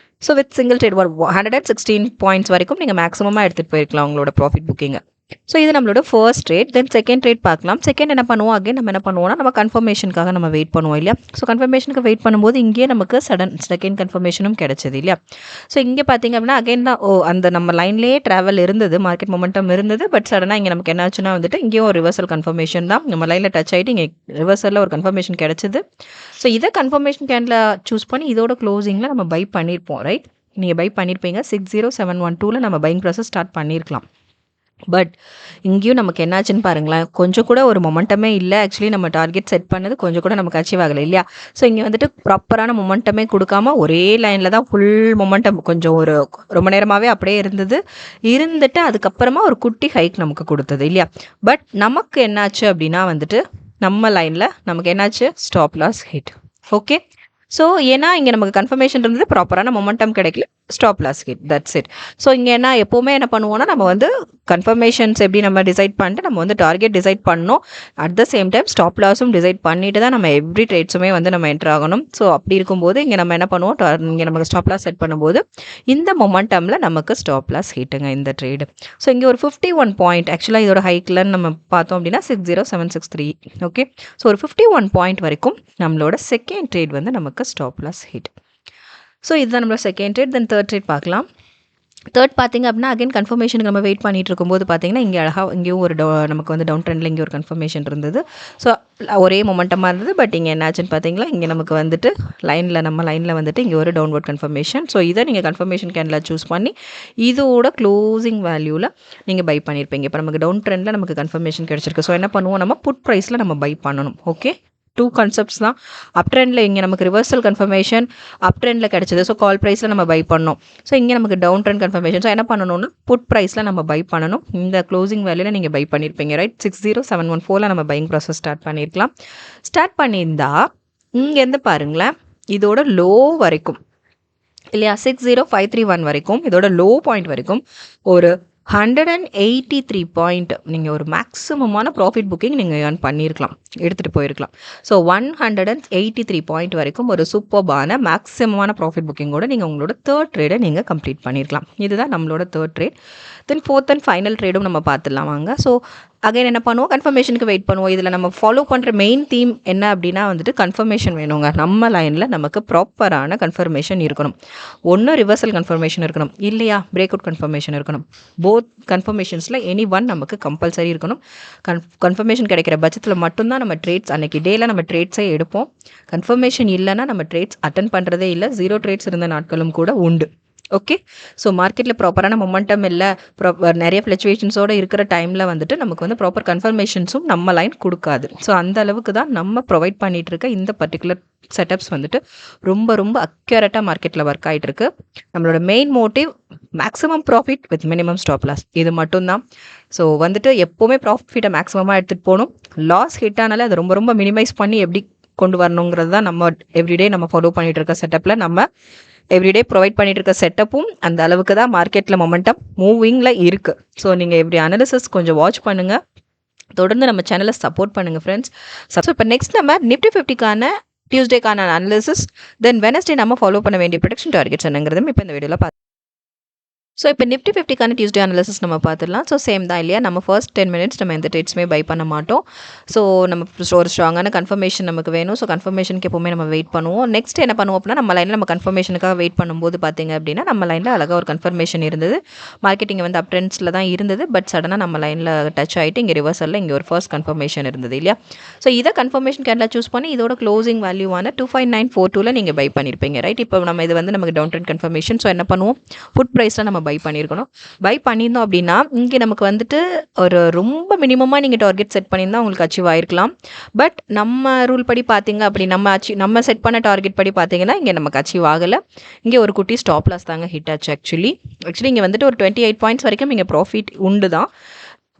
so with single trade ஒரு 116 பாயிண்ட்ஸ் வரைக்கும் நீங்கள் மேக்ஸிமமாக எடுத்துகிட்டு போயிருக்கலாம் உங்களோட ப்ராஃபிட் புக்கிங்கை. ஸோ இது நம்மளோட ஃபர்ஸ்ட் ட்ரேட். தென் செகண்ட் ட்ரேட் பார்க்கலாம். செகண்ட் என்ன பண்ணுவோம், அகைன் நம்ம என்ன பண்ணுவோம்னா நம்ம கன்ஃபர்மேஷனுக்காக நம்ம வெயிட் பண்ணுவோம் இல்லையா? ஸோ கன்ஃபர்மேஷனுக்கு வெயிட் பண்ணும்போது இங்கேயே நமக்கு செகண்ட் கன்ஃபர்மேஷனும் கிடைச்சது இல்லையா? ஸோ இங்கே பார்த்தீங்க அப்படின்னா அகைன் தான் அந்த நம்ம லைன்லேயே ட்ராவல் இருந்தது, மார்க்கெட் மொமெண்டம் இருந்தது. பட் சடனாக இங்கே நமக்கு என்ன ஆச்சுன்னா வந்துட்டு இங்கேயும் ஒரு ரிவர்சல் கன்ஃபர்மேஷன் தான், நம்ம லைனில் டச் ஆகிட்டு இங்கே ரிவர்சலில் ஒரு கன்ஃபர்மேஷன் கிடைச்சது. ஸோ இதை கன்ஃபர்மேஷன் கேண்டில் சூஸ் பண்ணி இதோட க்ளோசிங்கில் நம்ம பை பண்ணியிருப்போம், ரைட்? நீங்கள் பை பண்ணியிருப்பீங்க. 60712 நம்ம பையிங் ப்ராசஸ் ஸ்டார்ட் பண்ணியிருக்கலாம். பட் இங்கேயும் நமக்கு என்னாச்சுன்னு பாருங்களேன், கொஞ்சம் கூட ஒரு மொமெண்டமே இல்லை. ஆக்சுவலி நம்ம டார்கெட் செட் பண்ணது கொஞ்சம் கூட நமக்கு அச்சீவ் ஆகலை இல்லையா? ஸோ இங்கே வந்துட்டு ப்ராப்பரான மொமெண்டமே கொடுக்காம ஒரே லைனில் தான் ஃபுல் மொமெண்டம் கொஞ்சம் ரொம்ப நேரமாகவே அப்படியே இருந்துட்டு அதுக்கப்புறமா ஒரு குட்டி ஹைக் நமக்கு கொடுத்தது இல்லையா? பட் நமக்கு என்னாச்சு அப்படின்னா வந்துட்டு நம்ம லைனில் நமக்கு என்னாச்சு, stop loss hit. Okay, so ஏன்னா இங்கே நமக்கு கன்ஃபர்மேஷன் இருந்தது, ப்ராப்பரான மொமெண்டம் கிடைக்கல, stop loss hit. That's it. So இங்கே எப்போவுமே என்ன பண்ணுவோம்னா நம்ம வந்து கன்ஃபர்மேஷன்ஸ் எப்படி நம்ம டிசைட் பண்ணிட்டு நம்ம வந்து டார்கெட் டிசைட் பண்ணணும், at the same time stop லாஸும் டிசைட் பண்ணிட்டு தான் நம்ம எவ்ரி ட்ரேட்ஸுமே வந்து நம்ம என்டர் ஆகணும். ஸோ அப்படி இருக்கும்போது இங்கே நம்ம என்ன பண்ணுவோம், இங்கே நமக்கு ஸ்டாப் லாஸ் செட் பண்ணும்போது இந்த மொமெண்டமில் நமக்கு ஸ்டாப் லாஸ் ஹிட்டுங்க இந்த ட்ரேடு. ஸோ இங்கே ஒரு 51 பாயிண்ட் ஆக்சுவலாக இதோட ஹைக்கில்னு நம்ம பார்த்தோம் அப்படின்னா 60763. ஓகே, ஸோ ஒரு 51 பாயிண்ட் வரைக்கும் நம்மளோட செகண்ட் ட்ரேட் வந்து நமக்கு ஸ்டாப் லாஸ் ஹிட். ஸோ இதுதான் நம்மளோட செகண்ட் ட்ரேட். தென் தேர்ட் ட்ரேட் பார்க்கலாம். தேர்ட் பார்த்திங்க அப்படின்னா அகைன் கன்ஃபர்மேஷனுக்கு நம்ம வெயிட் பண்ணிட்டு இருக்கும்போது பார்த்தீங்கன்னா இங்கே அழகாக இங்கேயும் நமக்கு வந்து டவுன் ட்ரெண்டில் இங்கே ஒரு கன்ஃபர்மேஷன் இருந்தது. ஸோ ஒரே மொமெண்டமாக இருந்தது. பட் இங்கே என்னாச்சுன்னு பார்த்தீங்களா, இங்கே நமக்கு வந்துட்டு நம்ம லைனில் வந்துட்டு இங்கே ஒரு டவுன்வர்ட் கன்ஃபர்மேஷன். ஸோ இதை நீங்கள் கன்ஃபர்மேஷன் கேண்டில் சூஸ் பண்ணி இதோட க்ளோசிங் வேல்யூவில் நீங்கள் பை பண்ணியிருப்பீங்க. இப்போ நமக்கு டவுன் ட்ரெண்டில் நமக்கு கன்ஃபர்மேஷன் கிடச்சிருக்கு. ஸோ என்ன பண்ணுவோம், நம்ம புட் ப்ரைஸில் நம்ம பை பண்ணணும். ஓகே, 2 கான்செப்ட்ஸ் தான். அப் ட்ரெண்டில் இங்கே நமக்கு ரிவர்சல் கன்ஃபர்மேஷன் அப் ட்ரெண்டில் கிடச்சிது. ஸோ கால் ப்ரைஸில் நம்ம பை பண்ணோம். ஸோ இங்கே நமக்கு டவுன் ட்ரெண்ட் கன்ஃபர்மேஷன். ஸோ என்ன பண்ணணும்னா புட் ப்ரைஸில் நம்ம பை பண்ணணும். இந்த க்ளோசிங் வேல்யூவில் நீங்கள் பை பண்ணியிருப்பீங்க, ரைட்? 60714 நம்ம பையிங் ப்ராசஸ் ஸ்டார்ட் பண்ணியிருக்கலாம். ஸ்டார்ட் பண்ணியிருந்தா இங்கேருந்து பாருங்களேன், இதோட லோ வரைக்கும் இல்லையா, 60531 வரைக்கும் இதோட லோ பாயிண்ட் வரைக்கும் ஒரு 183 பாயிண்ட் நீங்கள் ஒரு மேக்ஸிமமான ப்ராஃபிட் புக்கிங் நீங்கள் ஏர்ன் பண்ணியிருக்கலாம், எடுத்துகிட்டு போயிருக்கலாம். ஸோ 183 பாயிண்ட் வரைக்கும் ஒரு சூப்பர்பான மேக்ஸிமமான ப்ராஃபிட் புக்கிங்கோட நீங்கள் உங்களோட தேர்ட் ட்ரேடை நீங்கள் கம்ப்ளீட் பண்ணியிருக்கலாம். இதுதான் நம்மளோட third trade. Then fourth and final ட்ரேடும் நம்ம பார்த்துடலாம் வாங்க. ஸோ அகைன் என்ன பண்ணுவோம், கன்ஃபர்மேஷனுக்கு வெயிட் பண்ணுவோம். இதில் நம்ம ஃபாலோ பண்ணுற மெயின் தீம் என்ன அப்படின்னா வந்துட்டு கன்ஃபர்மேஷன் வேணுங்க. நம்ம லைனில் நமக்கு ப்ராப்பரான கன்ஃபர்மேஷன் இருக்கணும். ஒன்று ரிவர்சல் கன்ஃபர்மேஷன் இருக்கணும், இல்லையா பிரேக் அவுட் கன்ஃபர்மேஷன் இருக்கணும். போத் கன்ஃபர்மேஷன்ஸில் எனி ஒன் நமக்கு கம்பல்சரி இருக்கணும். கன்ஃபர்மேஷன் கிடைக்கிற பட்சத்தில் மட்டும்தான் நம்ம ட்ரேட்ஸ் அன்றைக்கி டேயில் நம்ம ட்ரேட்ஸே எடுப்போம். கன்ஃபர்மேஷன் இல்லைன்னா நம்ம ட்ரேட்ஸ் அட்டன் பண்ணுறதே இல்லை. 0 ட்ரேட்ஸ் இருந்த நாட்களும் கூட உண்டு. ஓகே, ஸோ மார்க்கெட்டில் ப்ராப்பரான மொமெண்டம் இல்லை, நிறைய ஃப்ளக்சுவேஷன்ஸோடு இருக்கிற டைமில் வந்துட்டு நமக்கு வந்து ப்ராப்பர் கன்ஃபர்மேஷன்ஸும் நம்ம லைன் கொடுக்காது. ஸோ அந்த அளவுக்கு தான் நம்ம ப்ரொவைட் பண்ணிகிட்டு இருக்க இந்த பர்டிகுலர் செட்டப்ஸ் வந்துட்டு ரொம்ப ரொம்ப அக்யூரேட்டாக மார்க்கெட்டில் ஒர்க் ஆகிட்டு இருக்கு. நம்மளோட main motive maximum profit with minimum stop loss, இது மட்டும்தான். ஸோ வந்துட்டு எப்போவுமே ப்ராஃபிட்டை மேக்ஸிமமாக எடுத்துகிட்டு போகணும். லாஸ் ஹிட் ஆனாலே அதை ரொம்ப ரொம்ப மினிமைஸ் பண்ணி எப்படி கொண்டு வரணுங்கிறது தான் நம்ம எவ்ரிடே நம்ம ஃபாலோ பண்ணிகிட்டு இருக்க செட்டப்பில் நம்ம எவ்ரிடே ப்ரொவைட் பண்ணிட்டு இருக்க செட்டப்பும் அந்த அளவுக்கு தான் மார்க்கெட்டில் மொமெண்டம் மூவிங்கில் இருக்குது. ஸோ நீங்கள் எவ்ரி அனாலிசிஸ் கொஞ்சம் வாட்ச் பண்ணுங்கள், தொடர்ந்து நம்ம சேனலை சப்போர்ட் பண்ணுங்கள் ஃப்ரெண்ட்ஸ். ஸோ இப்போ நெக்ஸ்ட் நம்ம நிஃப்டி 50க்கான டியூஸ்டேக்கான அனாலிசிஸ், தென் வெனஸ்டே நம்ம ஃபாலோ பண்ண வேண்டிய ப்ரொடக்ஷன் டார்கெட்ஸ் என்னங்கிறதும் இப்போ இந்த வீடியோவில் பார்த்து. ஸோ இப்போ நிஃப்டி 50க்கான டியூஸ்டே அனாலிசிஸ் நம்ம பார்த்துடலாம். ஸோ சேம் தான் இல்லையா, நம்ம ஃபர்ஸ்ட் 10 மினிட்ஸ் நம்ம எந்த ட்ரேட்ஸுமே பை பண்ண மாட்டோம். ஸோ நம்ம ஒரு ஸ்ட்ராங்கான கன்ஃபர்மேஷன் நமக்கு வேணும். ஸோ கன்ஃபர்மேஷனுக்கு எப்போவுமே நம்ம வெயிட் பண்ணுவோம். நெக்ஸ்ட் என்ன பண்ணுவோம் அப்படின்னா, நம்ம லைனில் நம்ம கன்ஃபர்மேஷனுக்காக வெயிட் பண்ணும்போது பார்த்தீங்க அப்படின்னா நம்ம லைனில் அழகாக ஒரு கன்ஃபர்மேஷன் இருந்தது. மார்க்கெட்டிங் வந்து அப் ட்ரெண்ட்ஸில் தான் இருந்தது. பட் சடனாக நம்ம லைனில் டச் ஆகிட்டு இங்கே ரிவர்சலில் இங்கே ஒரு ஃபர்ஸ்ட் கன்ஃபர்மேஷன் இருந்தது இல்லையா. ஸோ இதை கன்ஃபர்மேஷன் கேண்டில் சூஸ் பண்ணி இதோட க்ளோசிங் வேல்யூவான 25942 நீங்கள் பை பண்ணியிருப்பீங்க ரைட். இப்போ நம்ம இது வந்து நமக்கு டவுன் ட்ரெண்ட் கன்ஃபர்மேஷன். ஸோ என்ன பண்ணுவோம், புட் ப்ரைஸில் நம்ம பை பண்ணியிருக்கணும். பை பண்ணியிருந்தோம் அப்படின்னா இங்கே நமக்கு வந்துட்டு ஒரு ரொம்ப மினிமமாக நீங்கள் டார்கெட் செட் பண்ணியிருந்தால் உங்களுக்கு அச்சீவ் ஆகிருக்கலாம். பட் நம்ம ரூல் படி பார்த்தீங்க அப்படி நம்ம செட் பண்ண டார்கெட் படி பார்த்தீங்கன்னா இங்கே நமக்கு அச்சீவ் ஆகலை. இங்கே ஒரு குட்டி ஸ்டாப் லாஸ் தாங்க ஹிட் ஆச்சு. ஆக்சுவலி இங்கே வந்துட்டு ஒரு 28 பாயிண்ட்ஸ் வரைக்கும் இங்கே ப்ராஃபிட் உண்டு தான்,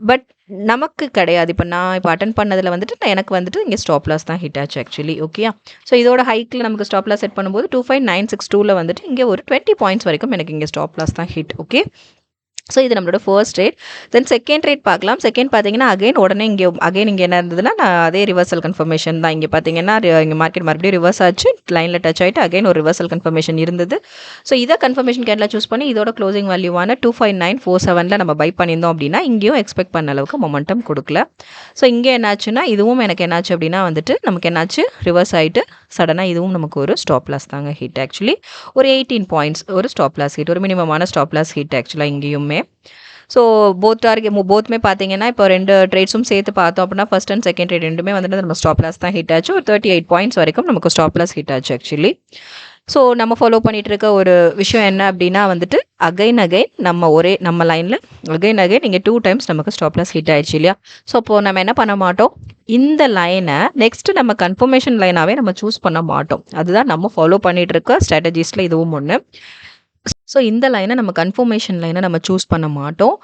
பட் நமக்கு கிடையாது. இப்போ நான் அட்டன் பண்ணதில் வந்துட்டு எனக்கு வந்துட்டு இங்கே ஸ்டாப் லாஸ் தான் ஹிட் ஆச்சு ஆக்சுவலி. ஓகேயா, ஸோ இதோட ஹைக்கில் நமக்கு ஸ்டாப் லாஸ் செட் பண்ணும்போது 25962 வந்துட்டு இங்கே ஒரு 20 பாயிண்ட்ஸ் வரைக்கும் எனக்கு இங்கே ஸ்டாப் லாஸ் தான் ஹிட். ஓகே, ஸோ இது நம்மளோட ஃபர்ஸ்ட் ட்ரேட். தென் செகண்ட் ட்ரேட் பார்க்கலாம். செகண்ட் பார்த்தீங்கன்னா அகைன் உடனே இங்கே என்ன இருந்ததுன்னா, நான் அதே ரிவர்சல் கன்ஃபர்மேஷன் தான். இங்கே பார்த்தீங்கன்னா இங்கே மார்க்கெட் மறுபடியும் ரிவர்ஸ் ஆச்சு, லைனில் டச் ஆகிட்டு அகைன் ஒரு ரிவர்சல் கன்ஃபர்மேஷன் இருந்தது. ஸோ இதை கன்ஃபர்மேஷன் கேண்டில் சூஸ் பண்ணி இதோட க்ளோசிங் வேல்யூவான 25947 நம்ம பை பண்ணியிருந்தோம் அப்படின்னா இங்கேயும் எக்ஸ்பெக்ட் பண்ண அளவுக்கு மொமெண்டம் கொடுக்கல. ஸோ இங்கே என்னாச்சுன்னா இதுவும் எனக்கு என்னாச்சு அப்படின்னா வந்துட்டு நமக்கு என்னாச்சு, ரிவர்ஸ் ஆகிட்டு சடனாக இதுவும் நமக்கு ஒரு ஸ்டாப் லாஸ் தாங்க ஹிட். ஆக்சுவலி ஒரு 18 பாயிண்ட்ஸ் ஒரு ஸ்டாப் லாஸ் ஹிட், ஒரு மினிமமான ஸ்டாப் லாஸ் ஹிட் ஆக்சுவலாக இங்கேயுமே. ஸோ போத்துமே பார்த்தீங்கன்னா இப்போ 2 ட்ரேட்ஸும் சேர்த்து பார்த்தோம் அப்படின்னா ஃபர்ஸ்ட் அண்ட் செகண்ட் ட்ரேட் ரெண்டுமே வந்துட்டு நம்ம ஸ்டாப் லாஸ் தான் ஹிட் ஆச்சு. ஒரு 38 பாயிண்ட்ஸ் வரைக்கும் நமக்கு ஸ்டாப் லாஸ் ஹிட் ஆச்சு ஆக்சுவலி. ஸோ நம்ம ஃபாலோ பண்ணிட்டு இருக்க ஒரு விஷயம் என்ன அப்படின்னா வந்துட்டு அகைன் நம்ம லைனில் அகைன் இங்கே 2 டைம்ஸ் நமக்கு ஸ்டாப் லாஸ் ஹிட் ஆயிடுச்சு இல்லையா. ஸோ அப்போது நம்ம என்ன பண்ண மாட்டோம், இந்த லைனை நெக்ஸ்ட் நம்ம கன்ஃபர்மேஷன் லைனாகவே நம்ம சூஸ் பண்ண மாட்டோம். அதுதான் நம்ம ஃபாலோ பண்ணிட்டு இருக்க ஸ்ட்ராட்டஜிஸில் இதுவும் ஒன்று. ஸோ இந்த லைனை நம்ம கன்ஃபர்மேஷன் லைனை நம்ம சூஸ் பண்ண மாட்டோம்.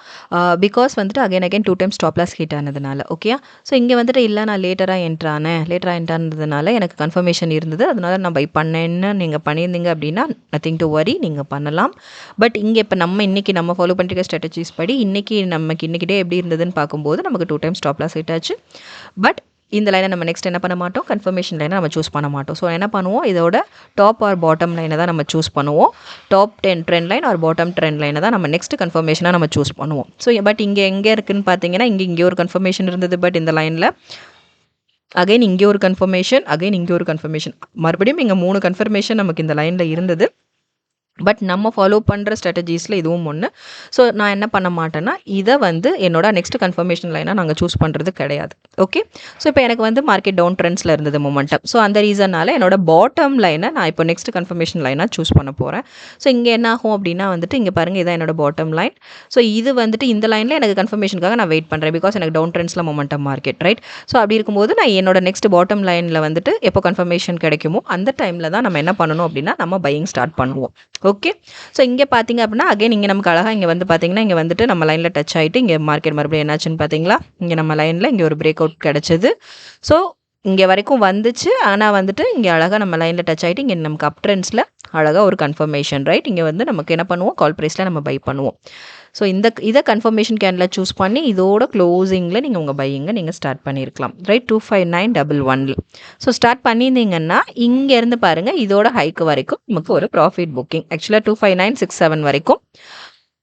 பிகாஸ் வந்துட்டு again 2 times stop loss hit ஆனதுனால. ஓகே, ஸோ இங்கே வந்துட்டு இல்லை நான் லேட்டராக என்ட்ரானதுனால எனக்கு கன்ஃபர்மேஷன் இருந்தது, அதனால நான் பை பண்ணேன்னு நீங்கள் பண்ணியிருந்தீங்க அப்படின்னா நத்திங் டு வரி, நீங்கள் பண்ணலாம். பட் இங்கே இப்போ இன்றைக்கி நம்ம ஃபாலோ பண்ணிருக்க ஸ்ட்ராட்டஜிஸ் படி இன்றைக்கி டே எப்படி இருந்ததுன்னு பார்க்கும்போது நமக்கு 2 டைம்ஸ் ஸ்டாப் லாஸ் ஹிட் ஆச்சு. பட் இந்த லைனை நம்ம நெக்ஸ்ட் என்ன பண்ண மாட்டோம், கன்ஃபர்மேஷன் லைனை நம்ம சூஸ் பண்ண மாட்டோம். ஸோ என்ன பண்ணுவோம், இதோட டாப் ஆர் பாட்டம் லைனை தான் நம்ம சூஸ் பண்ணுவோம். Top 10 trend line or bottom trend லைனை தான் நம்ம நெக்ஸ்ட் கன்ஃபர்மேஷனாக நம்ம சூஸ் பண்ணுவோம். ஸோ பட் இங்கே எங்கே இருக்குதுன்னு பார்த்தீங்கன்னா இங்கே ஒரு கன்ஃபர்மேஷன் இருந்தது. பட் இந்த லைனில் அகைன் இங்கே ஒரு கன்ஃபர்மேஷன் மறுபடியும் இங்கே 3 கன்ஃபர்மேஷன் நமக்கு இந்த லைனில் இருந்தது. பட் நம்ம ஃபாலோ பண்ணுற ஸ்ட்ராட்டஜிஸில் இதுவும் ஒன்று. ஸோ நான் என்ன பண்ண மாட்டேன்னா இதை வந்து என்னோட நெக்ஸ்ட் கன்ஃபர்மேஷன் லைனாக நாங்கள் சூஸ் பண்ணுறது கிடையாது. ஓகே, ஸோ இப்போ எனக்கு வந்து மார்க்கெட் டவுன் ட்ரெண்ட்ஸில் இருந்தது மொமெண்டம். ஸோ அந்த ரீசனால் என்னோட பாட்டம் லைனை நான் இப்போ நெக்ஸ்ட் கன்ஃபர்மேஷன் லைனாக சூஸ் பண்ண போகிறேன். ஸோ இங்கே என்ன ஆகும் அப்படின்னா வந்துட்டு இங்கே பாருங்கள், இதான் என்னோட பாட்டம் லைன். ஸோ இது வந்துட்டு இந்த லைனில் எனக்கு கன்ஃபர்மேஷனுக்காக நான் வெயிட் பண்ணுறேன், பிகாஸ் எனக்கு டவுன் ட்ரெண்ட்ஸில் மொமெண்டம் மார்க்கெட் ரைட். ஸோ அப்படி இருக்கும்போது நான் என்னோட நெக்ஸ்ட் பாட்டம் லைனில் வந்துட்டு எப்போ கன்ஃபர்மேஷன் கிடைக்குமோ அந்த டைமில் தான் நம்ம என்ன பண்ணணும் அப்படின்னா நம்ம பையிங் ஸ்டார்ட் பண்ணுவோம். ஓகே, ஸோ இங்கே பார்த்தீங்க அப்படின்னா அகைன் இங்கே நமக்கு அழகாக இங்கே வந்து பார்த்தீங்கன்னா இங்கே வந்துட்டு நம்ம லைனில் டச் ஆகிட்டு இங்கே மார்க்கெட் மறுபடியும் என்னாச்சுன்னு பார்த்தீங்களா, இங்கே நம்ம லைனில் இங்கே ஒரு பிரேக் அவுட் கிடச்சிது. ஸோ இங்கே வரைக்கும் வந்துச்சு, ஆனால் வந்துட்டு இங்கே அழகாக நம்ம லைனில் டச் ஆகிட்டு இங்கே நமக்கு அப் ட்ரெண்ட்ஸில் அழகாக ஒரு கன்ஃபர்மேஷன் ரைட். இங்கே வந்து நமக்கு என்ன பண்ணுவோம், கால் ப்ரைஸில் நம்ம பை பண்ணுவோம். ஸோ இதை கன்ஃபர்மேஷன் கேண்டில் சூஸ் பண்ணி இதோட க்ளோசிங்கில் நீங்கள் உங்கள் பையிங்கை நீங்கள் ஸ்டார்ட் பண்ணியிருக்கலாம் ரைட். 25911 ஸோ ஸ்டார்ட் பண்ணியிருந்தீங்கன்னா இங்கேருந்து பாருங்கள் இதோட ஹைக்கு வரைக்கும் நமக்கு ஒரு ப்ராஃபிட் புக்கிங் ஆக்சுவலாக 25967 வரைக்கும்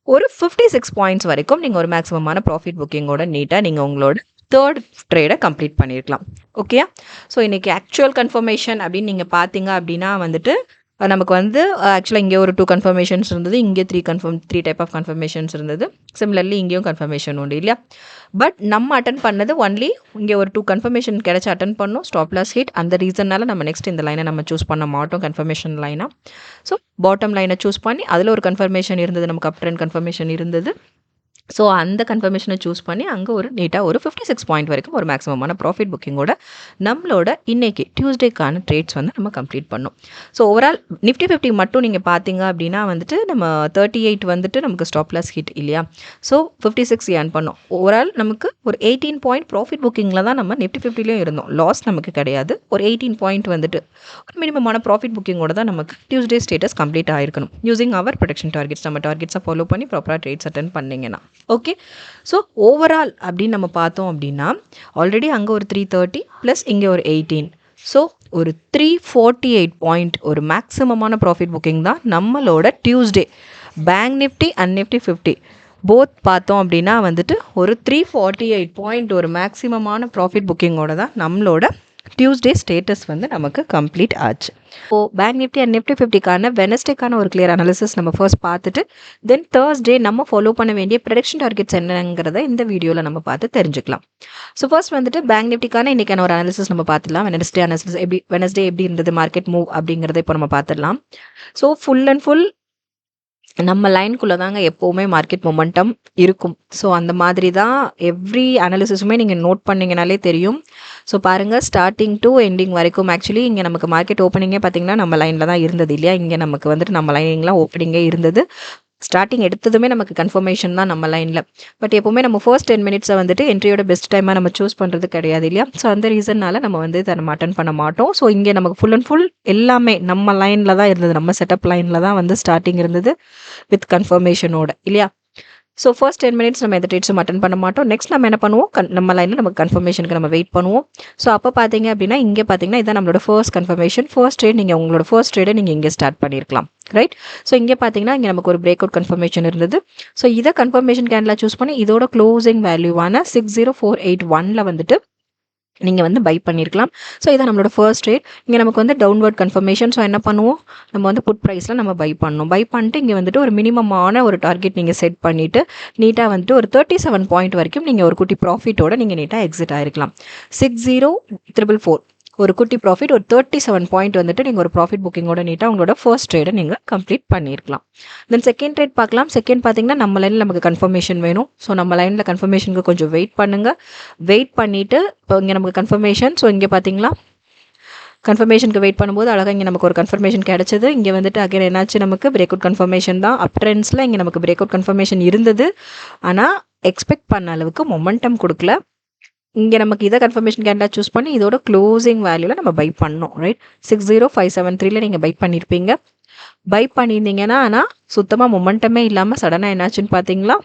ஒரு 56 பாயிண்ட்ஸ் வரைக்கும் நீங்கள் ஒரு மேக்ஸிமமான ப்ராஃபிட் புக்கிங்கோட நீட்டாக நீங்கள் உங்களோட தேர்ட் ட்ரேடை கம்ப்ளீட் பண்ணியிருக்கலாம். ஓகேயா? ஸோ இன்றைக்கி ஆக்சுவல் கன்ஃபர்மேஷன் அப்படின்னு நீங்கள் பார்த்தீங்க அப்படின்னா வந்துட்டு நமக்கு வந்து ஆக்சுவலாக இங்கே ஒரு 2 கன்ஃபர்மேஷன்ஸ் இருந்தது, இங்கே 3 டைப் ஆஃப் கன்ஃபர்மேஷன்ஸ் இருந்தது. சிமிலர்லி இங்கேயும் கன்ஃபர்மேஷன் உண்டு இல்லையா? பட் நம்ம அட்டன் பண்ணது ஒன்லி இங்கே ஒரு 2 கன்ஃபர்மேஷன் கிடச்சி அட்டன் பண்ணோம், ஸ்டாப் லாஸ் ஹிட். அந்த ரீசன்னால நம்ம நெக்ஸ்ட் இந்த லைனை நம்ம சூஸ் பண்ண மாட்டோம் கன்ஃபர்மேஷன் லைனாக. ஸோ பாட்டம் லைனை சூஸ் பண்ணி அதில் ஒரு கன்ஃபர்மேஷன் இருந்தது, நமக்கு அப் ட்ரெண்ட் கன்ஃபர்மேஷன் இருந்தது. ஸோ அந்த கன்ஃபர்மேஷனை சூஸ் பண்ணி அங்கே ஒரு நீட்டாக ஒரு 56 பாயிண்ட் வரைக்கும் ஒரு மேக்ஸிமமான ப்ராஃபிட் புக்கிங்கோட நம்மளோட இன்றைக்கி டியூஸ்டேக்கான ட்ரேட்ஸ் வந்து நம்ம கம்ப்ளீட் பண்ணோம். ஸோ ஓவரால் நிஃப்டி 50 மட்டும் நீங்கள் பார்த்தீங்க அப்படின்னா வந்துட்டு நம்ம 38 வந்துட்டு நமக்கு ஸ்டாப் லாஸ் ஹிட் இல்லையா? ஸோ 56 ஏர்ன் பண்ணோம். ஓவரால் நமக்கு ஒரு 18 பாயிண்ட் ப்ராஃபிட் புக்கிங்கில் தான் நம்ம நிஃப்டி 50லையும் இருந்தோம். லாஸ் நமக்கு கிடையாது. ஒரு 18 பாயிண்ட் வந்துட்டு ஒரு மினிமமான ப்ராஃபிட் புக்கிங்கோட தான் நமக்கு டியூஸ்டே ஸ்டேட்டஸ் கம்ப்ளீட் ஆகிருக்கணும். யூசிங் அவர் ப்ரொடக்ஷன் டார்கெட்ஸ், நம்ம டார்கெட்ஸை ஃபாலோ பண்ணி ப்ராப்பராக ட்ரேட்ஸ் அட்டன் பண்ணிங்கன்னா. ஓகே, ஸோ ஓவரால் அப்படின்னு நம்ம பார்த்தோம் அப்படின்னா ஆல்ரெடி அங்கே ஒரு 330 ப்ளஸ் இங்கே ஒரு 18, ஸோ ஒரு 348 பாயிண்ட் ஒரு மேக்ஸிமமான ப்ராஃபிட் புக்கிங் தான் நம்மளோட Tuesday. Bank Nifty and Nifty 50 both பார்த்தோம் அப்படின்னா வந்துட்டு ஒரு 348 பாயிண்ட் ஒரு மேக்ஸிமமான ப்ராஃபிட் புக்கிங்கோட தான் நம்மளோட டியூஸ்டே ஸ்டேட்டஸ் வந்து நமக்கு கம்ப்ளீட் ஆச்சு. So bank Nifty and Nifty 50க்கான வெனஸ்டேக்கான ஒரு கிளியர் அனாலிசிஸ் நம்ம ஃபர்ஸ்ட் பார்த்துட்டு தென் தேர்ஸ்டே நம்ம ஃபாலோ பண்ண வேண்டிய ப்ரெடிக்ஷன் டார்கெட்ஸ் என்னங்கிறத இந்த வீடியோவில் நம்ம பார்த்து தெரிஞ்சுக்கலாம். ஸோ ஃபர்ஸ்ட் வந்துட்டு பேங்க் நிஃப்டிக்கான இன்றைக்கான ஒரு அனாலிசிஸ் நம்ம பார்த்துலாம். வெனஸ்டே எப்படி இருந்தது, மார்க்கெட் மூவ் அப்படிங்கிறத இப்போ நம்ம பார்த்துடலாம். ஸோ ஃபுல் அண்ட் ஃபுல் நம்ம லைனுக்குள்ளே தாங்க எப்போவுமே மார்க்கெட் மொமெண்டம் இருக்கும். ஸோ அந்த மாதிரி தான் எவ்ரி அனாலிசிஸுமே நீங்கள் நோட் பண்ணிங்கனாலே தெரியும். ஸோ பாருங்கள், ஸ்டார்டிங் டு எண்டிங் வரைக்கும் ஆக்சுவலி இங்கே நமக்கு மார்க்கெட் ஓப்பனிங்கே பார்த்திங்கன்னா நம்ம லைனில் தான் இருந்தது இல்லையா? இங்கே நமக்கு வந்துட்டு நம்ம லைனிங்லாம் ஓப்பனிங்கே இருந்தது. ஸ்டார்டிங் எடுத்ததுமே நமக்கு கன்ஃபர்மேஷன் தான் நம்ம லைனில். பட் எப்போவுமே நம்ம ஃபர்ஸ்ட் 10 மினிட்ஸை வந்துட்டு என்ட்ரியோட பெஸ்ட் டைமாக நம்ம சூஸ் பண்ணுறது கிடையாது இல்லையா? ஸோ அந்த ரீசன்னால நம்ம வந்து இதை நம்ம அட்டன் பண்ண மாட்டோம். ஸோ இங்கே நமக்கு ஃபுல் அண்ட் ஃபுல் எல்லாமே நம்ம லைனில் தான் இருந்தது, நம்ம செட்டப் லைனில் தான் வந்து ஸ்டார்டிங் இருந்தது வித் கன்ஃபர்மேஷனோட இல்லையா? ஸோ ஃபர்ஸ்ட் 10 மினிட்ஸ் நம்ம எந்த ட்ரேட்ஸும் அட்டன் பண்ண மாட்டோம். நெக்ஸ்ட் நம்ம என்ன பண்ணுவோம், நம்ம லைனில் நமக்கு கன்ஃபர்மேஷனுக்கு நம்ம வெயிட் பண்ணுவோம். ஸோ அப்போ பார்த்தீங்க அப்படின்னா இங்கே பார்த்தீங்கன்னா இதான் நம்மளோட ஃபர்ஸ்ட் கன்ஃபர்மேஷன். ஃபர்ஸ்ட் ட்ரேட் நீங்கள் உங்களோட ஃபர்ஸ்ட் ட்ரேடை நீங்கள் இங்கே ஸ்டார்ட் பண்ணியிருக்கலாம், ரைட்? ஸோ இங்கே பார்த்தீங்கன்னா இங்கே நமக்கு ஒரு பிரேக் அவுட் கன்ஃபர்மேஷன் இருந்தது. ஸோ இதை கன்ஃபர்மேஷன் கேண்டில் சூஸ் பண்ணி இதோட க்ளோசிங் வேல்யூவான 60481 வந்துட்டு நீங்கள் வந்து பை பண்ணியிருக்கலாம். ஸோ இதான் நம்மளோட ஃபர்ஸ்ட் ட்ரேட். இங்கே நமக்கு வந்து டவுன்வர்ட் கன்ஃபர்மேஷன். ஸோ என்ன பண்ணுவோம், நம்ம வந்து புட் ப்ரைஸில் நம்ம பை பண்ணணும். பை பண்ணிட்டு இங்கே வந்துட்டு ஒரு மினிமமான ஒரு டார்கெட் நீங்கள் செட் பண்ணிவிட்டு நீட்டாக வந்துட்டு ஒரு 37 பாயிண்ட் வரைக்கும் நீங்கள் ஒரு குட்டி ப்ராஃபிட்டோட நீங்கள் நீட்டாக எக்ஸிட் ஆகிருக்கலாம். 60444 ஒரு குட்டி ப்ராஃபிட், ஒரு 37 பாயிண்ட் வந்துட்டு நீங்கள் ஒரு ப்ராஃபிட் புக்கிங்கோட நீட்டாக உங்களோட ஃபர்ஸ்ட் ட்ரேடை நீங்கள் கம்ப்ளீட் பண்ணியிருக்கலாம். தென் செகண்ட் ட்ரேட் பார்க்கலாம். செகண்ட் பார்த்தீங்கன்னா நம்ம லைனில் நமக்கு கன்ஃபர்மேஷன் வேணும். ஸோ நம்ம லைனில் கன்ஃபர்மேஷனுக்கு கொஞ்சம் வெயிட் பண்ணுங்கள். வெயிட் பண்ணிவிட்டு இப்போ இங்கே நமக்கு கன்ஃபர்மேஷன். ஸோ இங்கே பார்த்தீங்களா கன்ஃபர்மேஷனுக்கு வெயிட் பண்ணும்போது அழகாக இங்கே நமக்கு ஒரு கன்ஃபர்மேஷன் கிடச்சிது. இங்கே வந்துட்டு அகைன் என்னாச்சு, நமக்கு பிரேக் அவுட் கன்ஃபர்மேஷன் தான். அப் ட்ரெண்ட்ஸில் இங்கே நமக்கு பிரேக் அவுட் கன்ஃபர்மேஷன் இருந்தது, ஆனால் எக்ஸ்பெக்ட் பண்ண அளவுக்கு மொமெண்டம் கொடுக்கல. இங்கே நமக்கு இதை கன்ஃபர்மேஷன் கேண்டில் சூஸ் பண்ணி இதோட க்ளோசிங் வேல்யூவில் நம்ம பை பண்ணோம், ரைட்? 60573 நீங்கள் பை பண்ணியிருப்பீங்க. பை பண்ணியிருந்தீங்கன்னா ஆனால் சுத்தமாக மொமெண்டமே இல்லாமல் சடனாக என்னாச்சுன்னு பார்த்தீங்களா,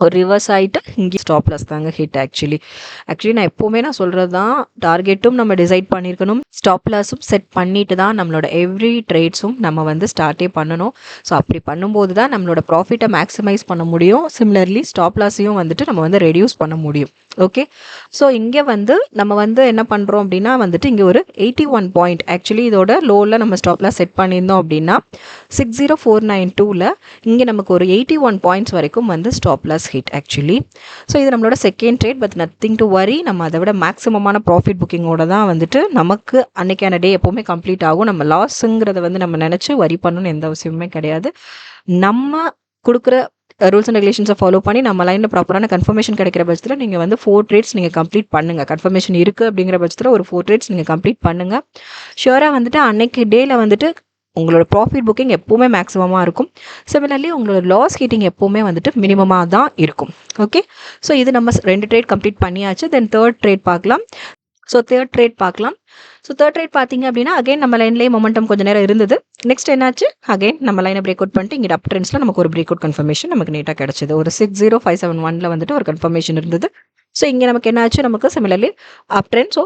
ஒரு ரிவர்ஸ் ஆகிட்டு இங்கே ஸ்டாப் லாஸ் தாங்க ஹிட். ஆக்சுவலி நான் எப்போவுமே நான் சொல்கிறது தான், டார்கெட்டும் நம்ம டிசைட் பண்ணியிருக்கணும், ஸ்டாப் லாஸும் செட் பண்ணிட்டு தான் நம்மளோட எவ்ரி ட்ரேட்ஸும் நம்ம வந்து ஸ்டார்ட்டே பண்ணணும். ஸோ அப்படி பண்ணும்போது தான் நம்மளோட ப்ராஃபிட்டை மேக்ஸிமைஸ் பண்ண முடியும். சிமிலர்லி ஸ்டாப் லாஸையும் வந்துட்டு நம்ம வந்து ரெடியூஸ் பண்ண முடியும். ஓகே, ஸோ இங்கே வந்து நம்ம வந்து என்ன பண்ணுறோம் அப்படின்னா வந்துட்டு இங்கே ஒரு 81 பாயிண்ட் ஆக்சுவலி இதோட லோவில் நம்ம ஸ்டாப் லாஸ் செட் பண்ணியிருந்தோம் அப்படின்னா 60492ல் இங்கே நமக்கு ஒரு 81 பாயிண்ட்ஸ் வரைக்கும் வந்து stop loss hit actually. So இது நம்மளோட second trade. But nothing to worry, நம்ம அதை விட மேக்ஸிமமான ப்ராஃபிட் புக்கிங்கோட தான் வந்துட்டு நமக்கு அன்னைக்கான டே எப்போவுமே கம்ப்ளீட் ஆகும். நம்ம லாஸுங்கிறத வந்து நம்ம நினச்சி வரி பண்ணணும்னு எந்த அவசியமுமே கிடையாது. நம்ம கொடுக்குற ரூல்ஸ் அண்ட் ரெகுலேஷன்ஸை ஃபாலோ பண்ணி நம்ம லைனில் ப்ராப்பரான கன்ஃபர்மேஷன் கிடைக்கிற பட்சத்தில் நீங்கள் வந்து 4 ட்ரேட்ஸ் நீங்கள் கம்ப்ளீட் பண்ணுங்கள். கன்ஃபர்மேஷன் இருக்குது அப்படிங்கிற பட்சத்தில் ஒரு 4 ட்ரேட்ஸ் நீங்கள் கம்ப்ளீட் பண்ணுங்கள். ஷியோராக வந்துட்டு அன்னைக்கு டேயில் வந்துட்டு உங்களோட ப்ராஃபிட் புக்கிங் எப்போவுமே மேக்ஸிமமாக இருக்கும். சிமிலர்லி உங்களோட லாஸ் ஹீட்டிங் எப்போவுமே வந்துட்டு மினிமமாக தான் இருக்கும். ஓகே, ஸோ இது நம்ம 2 ட்ரேட் கம்ப்ளீட் பண்ணியாச்சு. தென் தேர்ட் ட்ரேட் பார்க்கலாம். ஸோ தேர்ட் ட்ரேட் பார்த்தீங்க அப்படின்னா அகைன் நம்ம லைன்லேயே மொமெண்டம் கொஞ்சம் நேரம் இருந்தது. நெக்ஸ்ட் என்னாச்சு, அகைன் நம்ம லைனை பிரேக் அவுட் பண்ணிட்டு இங்கே அப் ட்ரெண்ட்ஸில் நமக்கு ஒரு பிரேக் அவுட் கன்ஃபர்மேஷன் நமக்கு நீட்டாக கிடச்சிது. ஒரு 60571 வந்துட்டு ஒரு கன்ஃபர்மேஷன் இருந்தது. ஸோ இங்கே நமக்கு என்னாச்சு, நமக்கு சிமிலர்லி அப் ட்ரெண்ட். ஸோ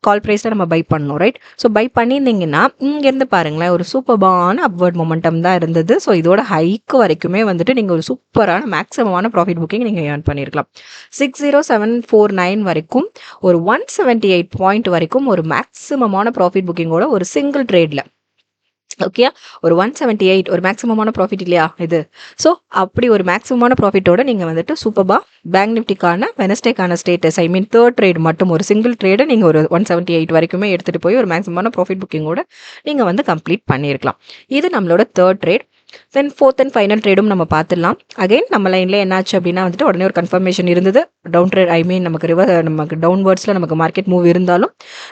கால் ப்ரைஸில் நம்ம பை பண்ணணும், ரைட்? ஸோ பை பண்ணியிருந்தீங்கன்னா இங்கேருந்து பாருங்களேன், ஒரு சூப்பர்பான அப்வர்ட் மொமெண்டம் தான் இருந்தது. ஸோ இதோட ஹைக்கு வரைக்குமே வந்துட்டு நீங்கள் ஒரு சூப்பரான மேக்ஸிமமான ப்ராஃபிட் புக்கிங் நீங்கள் ஏர்ன் பண்ணியிருக்கலாம். 60749 வரைக்கும் ஒரு 178 பாயிண்ட் வரைக்கும் ஒரு மேக்ஸிமமான ப்ராஃபிட் புக்கிங்கோட ஒரு சிங்கிள் ட்ரேடில், ஓகே, ஒரு 178 ஒரு மேக்ஸிமமான ப்ராஃபிட் இல்லையா இது? ஸோ அப்படி ஒரு மேக்ஸிமமான ப்ராஃபிட்டோட நீங்கள் வந்துட்டு சூப்பராக பேங்க் நிஃப்டிக்கான வெனஸ்டேக்கான ஸ்டேட்டஸ், ஐ மீன் தேர்ட் ட்ரேட் மட்டும் ஒரு சிங்கிள் ட்ரேடை நீங்கள் ஒரு 178 வரைக்குமே எடுத்துகிட்டு போய் ஒரு மேக்ஸிமமான ப்ராஃபிட் புக்கிங்கோட நீங்கள் வந்து கம்ப்ளீட் பண்ணியிருக்கலாம். இது நம்மளோட third trade. Then fourth and final ட்ரேடும் நம்ம பார்த்துடலாம். அகைன் நம்ம லைனில் என்னாச்சு அப்படின்னா வந்துட்டு உடனே ஒரு கன்ஃபர்மேஷன் இருந்தது. டவுன் ட்ரேட், ஐ மீன் நமக்கு டவுன்வர்ட்ஸில் நமக்கு மார்க்கெட் மூவ் இருந்தாலும்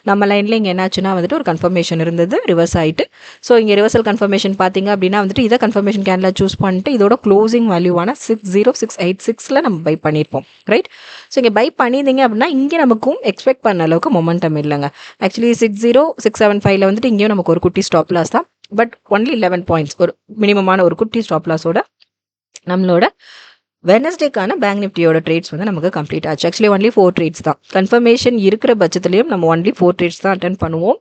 நம்ம லைனில் இங்கே என்னாச்சுன்னா வந்துட்டு ஒரு கன்ஃபர்மேஷன் இருந்தது, ரிவர்ஸ் ஆகிட்டு. ஸோ இங்கே ரிவர்சல் கன்ஃபர்மேஷன் பார்த்தீங்க அப்படின்னா வந்துட்டு இதை கன்ஃபர்மேஷன் கேண்டில் சூஸ் பண்ணிட்டு இதோட க்ளோசிங் வேல்யூவான 60686 நம்ம பை பண்ணியிருப்போம், ரைட்? ஸோ இங்கே பை பண்ணியிருந்தீங்க அப்படின்னா இங்கே நமக்கும் எக்ஸ்பெக்ட் பண்ண அளவுக்கு மொமெண்டம் இல்லைங்க. ஆக்சுவலி 60675 வந்துட்டு இங்கேயும் நமக்கு ஒரு குட்டி ஸ்டாப் லாஸ் தான். பட் ஒன்லி 11 பாயிண்ட்ஸ் ஒரு மினிமமான ஒரு குட்டி ஸ்டாப் லாஸோட நம்மளோட வெனஸ்டேக்கான பேங்க் நிஃப்டியோட ட்ரேட்ஸ் வந்து நமக்கு கம்ப்ளீட் ஆச்சு. ஆக்சுவலி ஒன்லி 4 ட்ரேட்ஸ் தான். கன்ஃபர்மேஷன் இருக்கிற பட்சத்துலையும் நம்ம ஒன்லி 4 ட்ரேட்ஸ் தான் அட்டன் பண்ணுவோம்.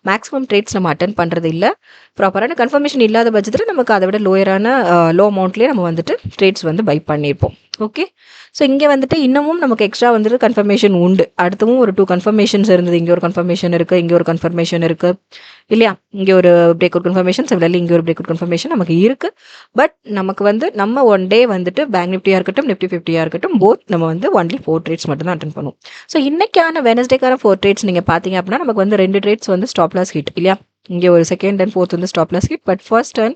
மேக்ஸிமம் ட்ரேட்ஸ் நம்ம அட்டன் பண்ணுறது இல்லை. ப்ராப்பரான கன்ஃபர்மேஷன் இல்லாத பட்சத்தில் நமக்கு அதை விட லோ அமௌண்ட்லேயே நம்ம வந்துட்டு ட்ரேட்ஸ் வந்து பை பண்ணியிருப்போம். ஓகே, ஸோ இங்கே வந்துட்டு இன்னமும் நமக்கு எக்ஸ்ட்ரா வந்துட்டு கன்ஃபர்மேஷன் உண்டு. அடுத்தவும் ஒரு 2 கன்ஃபர்மேஷன்ஸ் இருந்தது. இங்கே ஒரு கன்ஃபர்மேஷன் இருக்குது, இங்கே ஒரு கன்ஃபர்மேஷன் இருக்குது இல்லையா? இங்கே ஒரு பிரேக் அவுட் கன்ஃபர்மேஷன், சிமிலர்லி இங்கே ஒரு பிரேக் அவுட் கன்ஃபர்மேஷன் நமக்கு இருக்குது. பட் நமக்கு வந்து நம்ம ஒன் டே வந்துட்டு பேங்க் நிஃப்டியாக இருக்கட்டும், நிஃப்டி 50யாக இருக்கட்டும், போத் நம்ம வந்து ஒன்லி 4 ட்ரேட்ஸ் மட்டும் தான் அட்டன் பண்ணுவோம். ஸோ இன்னைக்கான வெனஸ்டேக்கான 4 ட்ரேட்ஸ் நீங்கள் பார்த்தீங்க அப்படின்னா நமக்கு வந்து 2 ட்ரேட்ஸ் வந்து ஸ்டாப் லாஸ் ஹிட் இல்லையா? இங்கே ஒரு செகண்ட் அண்ட் ஃபோர்த் வந்து stop loss hit. But first and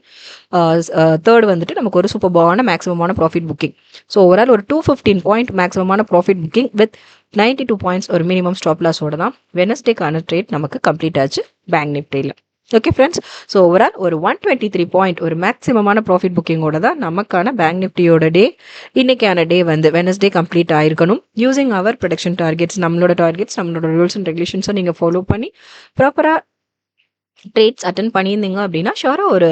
third வந்துட்டு நமக்கு ஒரு சூப்பர்பான மேக்ஸிமமான ப்ராஃபிட் புக்கிங். ஸோ ஓவரால் ஒரு 215 பாயிண்ட் மேக்ஸிமமான ப்ராஃபிட் புக்கிங் வித் 92 பாயிண்ட்ஸ் ஒரு மினிமம் ஸ்டாப் லாஸோட தான் வெனஸ்டேக்கான ட்ரேட் நமக்கு கம்ப்ளீட் ஆச்சு பேங்க் நிஃப்டியில். ஓகே ஃப்ரெண்ட்ஸ், ஸோ ஓவரால் ஒரு 123 பாயிண்ட் ஒரு மேக்ஸிமமான ப்ராஃபிட் புக்கிங்கோட தான் நமக்கான பேங்க் நிஃப்டியோட டே, இன்னைக்கான டே வந்து வெனஸ்டே கம்ப்ளீட் ஆயிருக்கணும். யூசிங் அவர் ப்ரொடக்ஷன் டார்கெட்ஸ், நம்மளோட ரூல்ஸ் அண்ட் ரெகுலேஷன்ஸை நீங்கள் ஃபாலோ பண்ணி ப்ராப்பராக ட்ரேட்ஸ் அட்டன் பண்ணியிருந்தீங்க அப்படின்னா ஷோராக ஒரு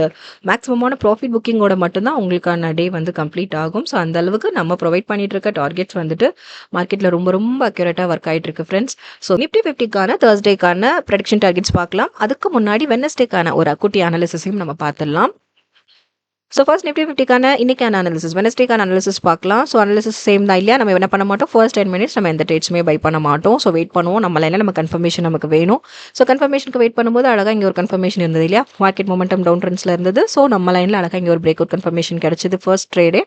மேக்ஸிமமான ப்ராஃபிட் புக்கிங்கோட மட்டும்தான் உங்களுக்கான டே வந்து கம்ப்ளீட் ஆகும். ஸோ அந்த அளவுக்கு நம்ம ப்ரொவைட் பண்ணிட்டு இருக்க டார்கெட்ஸ் வந்துட்டு மார்க்கெட்டில் ரொம்ப அக்யூரேட்டாக ஒர்க் ஆகிட்டு இருக்கு ஃப்ரெண்ட்ஸ். ஸோ நிஃப்டி 50க்கான தேர்ஸ்டேக்கான ப்ரெடிக்ஷன் டார்கெட்ஸ் பார்க்கலாம். அதுக்கு முன்னாடி வெனஸ்டேக்கான ஒரு குட்டி அனாலிசிஸையும் நம்ம பார்த்துடலாம். ஸோ ஃபர்ஸ்ட் நிஃப்டி 50க்கான இன்னைக்கான அனாலிசிஸ், வெனஸ்டேக்கான அனாலிசிஸ் பார்க்கலாம். ஸோ அனாலிசிஸ் சேம் தான் இல்லையா? நம்ம என்ன பண்ண மாட்டோம், ஃபர்ஸ்ட் 10 மினிட்ஸ் நம்ம எந்த ட்ரேட்ஸுமே பை பண்ண மாட்டோம். ஸோ வெயிட் பண்ணுவோம். நம்ம லைனில் நம்ம கன்ஃபர்மேஷன் நமக்கு வேணும். ஸோ கன்ஃபர்மேஷனுக்கு வெயிட் பண்ணும்போது அழகாக இங்கே ஒரு கன்ஃபர்மேஷன் இருந்தது இல்லையா? மார்க்கெட் மொமெண்டம் டவுன் ட்ரெண்ட்ஸில் இருந்தது. ஸோ நம்ம லைனில் அழகாக இங்கே ஒரு பிரேக் அவுட் கன்ஃபர்மேஷன் கிடைச்சது ஃபர்ஸ்ட் ட்ரேடே.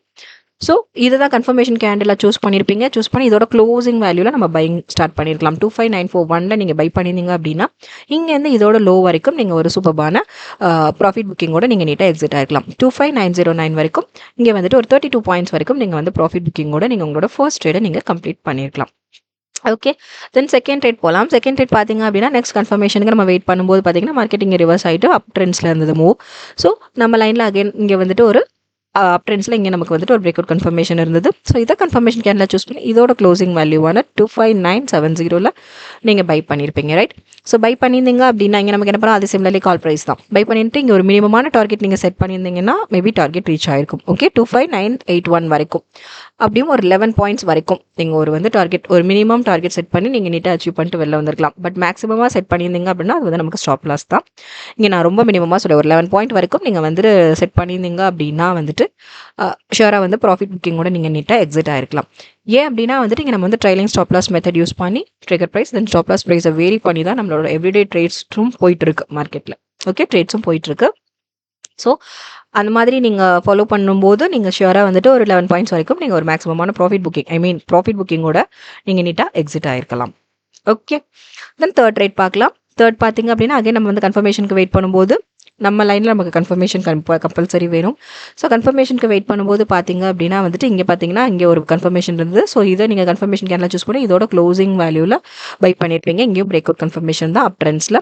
ஸோ இதுதான் கன்ஃபர்மேஷன் கேண்டில் சூஸ் பண்ணியிருப்பீங்க. சூஸ் பண்ணி இதோட க்ளோசிங் வேல்யூவில் நம்ம பையிங் ஸ்டார்ட் பண்ணியிருக்கலாம். 25941 நீங்கள் பை பண்ணியிருந்தீங்க அப்படின்னா இங்கேருந்து இதோட லோ வரைக்கும் நீங்கள் ஒரு சூப்பரான ப்ராஃபிட் புக்கிங்கோட நீங்கள் நீட்டாக எக்ஸிட் ஆகிருக்கலாம். 25909 வரைக்கும் இங்கே வந்துட்டு ஒரு 32 பாயிண்ட்ஸ் வரைக்கும் நீங்கள் வந்து ப்ராஃபிட் புக்கிங்கோட நீங்கள் உங்களோட ஃபர்ஸ்ட் ட்ரேடை நீங்கள் கம்ப்ளீட் பண்ணியிருக்கலாம். ஓகே, தென் செகண்ட் ட்ரேட் போகலாம். செகண்ட் ட்ரேட் பார்த்தீங்க அப்படின்னா நெக்ஸ்ட் கன்ஃபர்மேஷனுக்கு நம்ம வெயிட் பண்ணும்போது பார்த்தீங்கன்னா மார்க்கெட் இங்கே ரிவர்ஸ் ஆகிட்டு அப் ட்ரெண்ட்ஸில் இருந்தது மூவ். ஸோ நம்ம லைனில் அகைன் இங்கே வந்துட்டு ஒரு அப் ட்ரெண்ட்ஸில் இங்கே நமக்கு வந்துட்டு ஒரு பிரேக் அவுட் கன்ஃபர்மேஷன் இருந்தது. ஸோ இதை கன்ஃபர்மேஷன் கேண்டில் சூஸ் பண்ணி இதோட க்ளோசிங் வேல்யூவான 25970 நீங்கள் பை பண்ணியிருப்பீங்க, ரைட்? ஸோ பை பண்ணியிருந்தீங்க அப்படின்னா இங்கே நமக்கு என்ன பண்ணால் அது சிமிலர்லி கால் ப்ரைஸ் தான். பை பண்ணிட்டு இங்கே ஒரு மினிமமான டார்கெட் நீங்கள் செட் பண்ணியிருந்தீங்கன்னா மேபி டார்கெட் ரீச் ஆயிருக்கும். ஓகே, 25981 வரைக்கும், அப்படியும் ஒரு 11 பாயிண்ட்ஸ் வரைக்கும் நீங்கள் ஒரு வந்து டார்கெட், ஒரு மினிமம் டார்கெட் செட் பண்ணி நீங்கள் நீட்டாக அச்சீவ் பண்ணிட்டு வெளில வந்திருக்கலாம். பட் மேக்ஸிமமாக செட் பண்ணியிருந்தீங்க அப்படின்னா அது வந்து நமக்கு ஸ்டாப் லாஸ் தான். இங்கே நான் ரொம்ப மினிமமாக சொல்ல ஒரு 11 பாயிண்ட் வரைக்கும் நீங்கள் வந்துட்டு செட் பண்ணியிருந்தீங்க அப்படின்னா வந்துட்டு ஷுவராக வந்து ப்ராஃபிட் புக்கிங்கோட நீங்கள் நீட்டாக எக்ஸிட் ஆகிருக்கலாம். ஏன் அப்படின்னா வந்துட்டு இங்கே நம்ம வந்து trailing stop loss method use பண்ணி trigger price then stop loss ப்ரைஸை வேரி பண்ணி தான் நம்மளோட எவ்ரிடே ட்ரேட்ஸும் போயிட்டுருக்கு மார்க்கெட்டில். ஓகே, ட்ரேட்ஸும் போயிட்டுருக்கு. ஸோ அந்த மாதிரி நீங்கள் ஃபாலோ பண்ணும்போது நீங்கள் ஷுவராக வந்துட்டு ஒரு 11 பாயிண்ட்ஸ் வரைக்கும் நீங்கள் ஒரு மேக்ஸிமமான ப்ராஃபிட் புக்கிங்கோட நீங்கள் நீட்டாக எக்ஸிட் ஆகிருக்கலாம். ஓகே, தென் தேர்ட் ட்ரேட் பார்க்கலாம். தேர்ட் பார்த்தீங்க அப்படின்னா அகைன் நம்ம வந்து கன்ஃபர்மேஷனுக்கு வெயிட் பண்ணும்போது நம்ம லைனில் நமக்கு கன்ஃபர்மேஷன் கம்பல்சரி வேணும். ஸோ கன்ஃபர்மேஷனுக்கு வெயிட் பண்ணும்போது பார்த்தீங்க அப்படின்னா வந்துட்டு இங்கே பார்த்தீங்கன்னா இங்கே ஒரு கன்ஃபர்மேஷன் இருந்தது. ஸோ இதை நீங்கள் கன்ஃபர்மேஷன் கேண்டில் சூஸ் பண்ணி இதோட க்ளோசிங் வேல்யூவில் பை பண்ணியிருப்பீங்க. இங்கேயும் பிரேக் அவுட் கன்ஃபர்மேஷன் தான் அப் ட்ரெண்ட்ஸில்.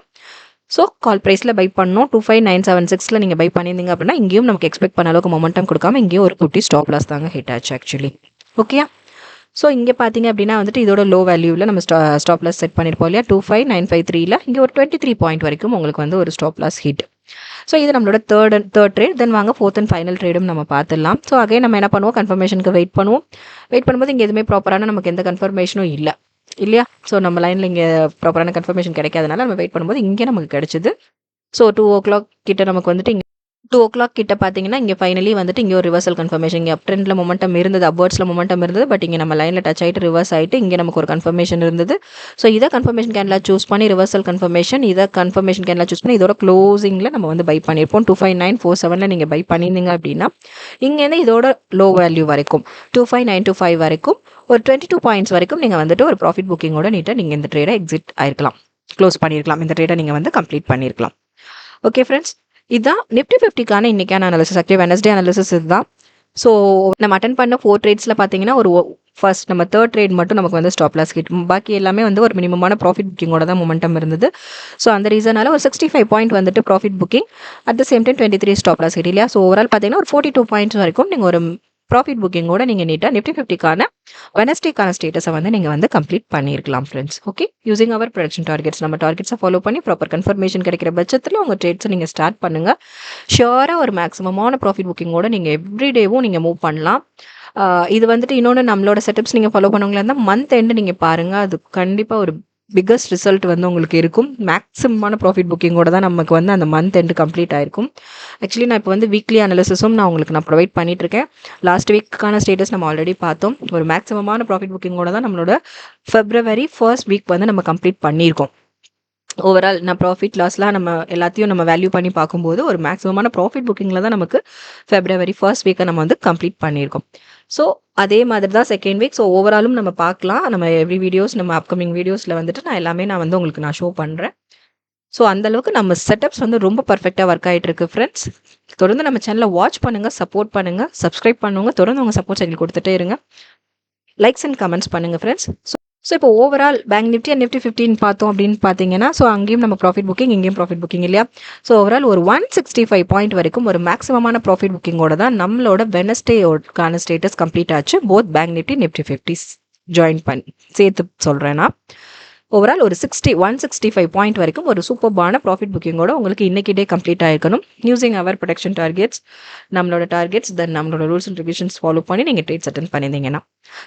ஸோ கால் ப்ரைஸில் பை பண்ணோம். 25976 நீங்கள் பை பண்ணியிருந்தீங்க அப்படின்னா இங்கேயும் நமக்கு எக்ஸ்பெக்ட் பண்ண அளவுக்கு மொமெண்டம் கொடுக்காம இங்கேயும் ஒரு குட்டி ஸ்டாப் லாஸ் தாங்க ஹிட் ஆச்சு ஆக்சுவலி. ஓகே, ஸோ இங்கே பார்த்தீங்க அப்படின்னா வந்துட்டு இதோட லோ வேல்யூவில் நம்ம ஸ்டாப் லாஸ் செட் பண்ணியிருப்போம் இல்லையா? 25953 இங்கே ஒரு 23 பாயிண்ட் வரைக்கும் உங்களுக்கு வந்து ஒரு ஸ்டாப் லாஸ் ஹிட். ஸோ இது நம்மளோட தேர்ட் ட்ரேட். தென் வாங்க ஃபோர்த் அண்ட் ஃபைனல் ட்ரேடும் நம்ம பார்த்துடலாம். ஸோ அகைன் நம்ம என்ன பண்ணுவோம், கன்ஃபர்மேஷனுக்கு வெயிட் பண்ணும்போது இங்கே எதுவுமே ப்ராப்பரான நமக்கு எந்த கன்ஃபர்மேஷனும் இல்லை. இல்லையா? ஸோ நம்ம லைனில் இங்கே ப்ராப்பரான கன்ஃபர்மேஷன் கிடைக்காதனால நம்ம வெயிட் பண்ணும்போது இங்கே நமக்கு கிடைச்சிது. ஸோ 2:00 கிட்ட நமக்கு வந்துட்டு 2:00 கிட்ட பார்த்தீங்கன்னா, இங்கே ஃபைனலி வந்துட்டு இங்கே ஒரு ரிவர்சல் கன்ஃபர்மேஷன். இங்கே அப் ட்ரெண்டில் மொமெண்டம் இருந்தது, அப்வர்ட்ஸில் மொமெண்டம் இருந்தது. பட் இங்கே நம்ம லைனில் டச் ஆகிட்டு ரிவர்ஸ் ஆகிட்டு இங்கே நமக்கு ஒரு கன்ஃபர்மேஷன் இருந்தது. ஸோ இதை கன்ஃபர்மேஷன் கேண்டில் சூஸ் பண்ணி ரிவர்சல் கன்ஃபர்மேஷன், இதை கன்ஃபர்மேஷன் கேண்டில் சூஸ் பண்ணி இதோட க்ளோசிங்கில் நம்ம வந்து பை பண்ணியிருப்போம். 25947 நீங்கள் பை பண்ணியிருந்தீங்க அப்படின்னா இங்கேருந்து இதோட லோ வேல்யூ வரைக்கும் 25925 வரைக்கும் ஒரு 22 பாயிண்ட்ஸ் வரைக்கும் நீங்கள் வந்துட்டு ஒரு ப்ராஃபிட் புக்கிங்கோட நீட்டாக நீங்கள் இந்த ட்ரேடை எக்ஸிட் ஆயிருக்கலாம், க்ளோஸ் பண்ணியிருக்கலாம். இந்த ட்ரேடை நீங்கள் வந்து கம்ப்ளீட் பண்ணியிருக்கலாம். ஓகே ஃப்ரெண்ட்ஸ், இதுதான் நிஃப்டி 50க்கான இன்னைக்கான அனாலிசிஸ். ஆக்சுவலி வெனஸ்டே அனாலிசிஸ் இதுதான். ஸோ நம்ம அட்டன் பண்ண 4 ட்ரேட்ஸில் பார்த்தீங்கன்னா ஒரு ஃபர்ஸ்ட் நம்ம தேர்ட் ட்ரேட் மட்டும் நமக்கு வந்து ஸ்டாப் லாஸ் ஹிட், பாக்கி எல்லாமே வந்து ஒரு மினிமமான ப்ராஃபிட் புக்கிங்கோட தான் மொமெண்டம் இருந்தது. ஸோ அந்த ரீசனால ஒரு 65 பாயிண்ட் வந்துட்டு profit booking, at the same time 23 stop loss hit இல்லையா? ஸோ ஓவரால் பார்த்தீங்கன்னா ஒரு 42 பாயிண்ட்ஸ் வரைக்கும் நீங்கள் ஒரு ப்ராஃபிட் புக்கிங்கோட நீங்கள் நீட்டாக நிஃப்டி 50க்கான வெனஸ்டேக்கான ஸ்டேட்டஸை வந்து நீங்கள் வந்து கம்ப்ளீட் பண்ணியிருக்கலாம் ஃப்ரெண்ட்ஸ். ஓகே, யூசிங் அவர் ப்ரொடக்ஷன் டார்கெட்ஸ், நம்ம டார்கெட்ஸை ஃபாலோ பண்ணி ப்ராப்பர் கன்ஃபர்மேஷன் கிடைக்கிற பட்சத்தில் உங்கள் ட்ரேட்ஸை நீங்கள் ஸ்டார்ட் பண்ணுங்கள். ஷியோராக ஒரு மேக்ஸிமமான ப்ராஃபிட் புக்கிங்கோட நீங்கள் எவ்ரிடேவும் நீங்கள் மூவ் பண்ணலாம். இது வந்துட்டு இன்னொன்று நம்மளோட செட்டப்ஸ் நீங்கள் ஃபாலோ பண்ணுவங்களா இருந்தால் மந்த் எண்டு நீங்கள் பாருங்கள், அது கண்டிப்பாக ஒரு பிக்கஸ்ட் ரிசல்ட் வந்து உங்களுக்கு இருக்கும். மேக்ஸிமமான ப்ராஃபிட் புக்கிங்கோட தான் நமக்கு வந்து அந்த மந்த் எண்டு கம்ப்ளீட் ஆயிருக்கும். ஆக்சுவலி நான் இப்போ வந்து வீக்லி அனாலிசிஸும் நான் ப்ரொவைட் பண்ணிட்டு இருக்கேன். லாஸ்ட் வீக்கான ஸ்டேட்டஸ் நம்ம ஆல்ரெடி பார்த்தோம். ஒரு மேக்ஸிமமான ப்ராஃபிட் புக்கிங்கோட தான் நம்மளோட February 1st வீக் வந்து நம்ம கம்ப்ளீட் பண்ணியிருக்கோம். ஓவரால் நான் ப்ராஃபிட் லாஸ்லாம் நம்ம எல்லாத்தையும் நம்ம வேல்யூ பண்ணி பார்க்கும்போது ஒரு மேக்ஸிமமான ப்ராஃபிட் புக்கிங்கில் தான் நமக்கு February 1st வீக்கை நம்ம வந்து கம்ப்ளீட் பண்ணியிருக்கோம். ஸோ அதே மாதிரி தான் செகண்ட் வீக். ஸோ ஓவராலும் நம்ம பார்க்கலாம். நம்ம எவ்ரி வீடியோஸ், நம்ம அப்கமிங் வீடியோஸில் வந்துட்டு நான் எல்லாமே வந்து உங்களுக்கு ஷோ பண்ணுறேன். ஸோ அந்தளவுக்கு நம்ம செட்டப்ஸ் வந்து ரொம்ப பர்ஃபெக்டாக ஒர்க் ஆகிட்டு இருக்கு ஃப்ரெண்ட்ஸ். தொடர்ந்து நம்ம சேனலை வாட்ச் பண்ணுங்கள், சப்போர்ட் பண்ணுங்கள், சப்ஸ்கிரைப் பண்ணுங்க, தொடர்ந்து உங்கள் சப்போர்ட் எங்களுக்கு கொடுத்துட்டே இருங்க. லைக்ஸ் அண்ட் கமெண்ட்ஸ் பண்ணுங்கள் ஃப்ரெண்ட்ஸ். ஸோ இப்போ overall bank Nifty and Nifty 15 பார்த்தோம் அப்படின்னு பார்த்தீங்கன்னா, ஸோ அங்கேயும் நம்ம ப்ராஃபிட் புக்கிங், இங்கேயும் ப்ராஃபிட் புக்கிங் இல்லையா? ஸோ ஓவரால் ஒரு 165 பாயிண்ட் வரைக்கும் ஒரு மேக்ஸிமமான ப்ராஃபிட் புக்கிங்கோட தான் நம்மளோட வெனஸ்டேக்கான ஸ்டேட்டஸ் கம்ப்ளீட் ஆச்சு. போத் பேங்க் நிஃப்டி 50 ஜாயின் பண்ணி சேர்த்து சொல்கிறேன்னா ஓவரால் ஒரு 165 பாயிண்ட் வரைக்கும் ஒரு சூப்பர்பான ப்ராஃபிட் புக்கிங்கோட உங்களுக்கு இன்னைக்கு டே கம்ப்ளீட் ஆயிருக்கணும். யூசிங் அவர் ப்ரொடக்ஷன் டார்கெட்ஸ், நம்மளோட டார்கெட்ஸ், தென் நம்மளோட ரூல்ஸ் அண்ட் ரெகுலேஷன்ஸ் ஃபாலோ பண்ணி நீங்கள் ட்ரேட்ஸ் அட்டென்ட் பண்ணியிருந்தீங்கன்னா.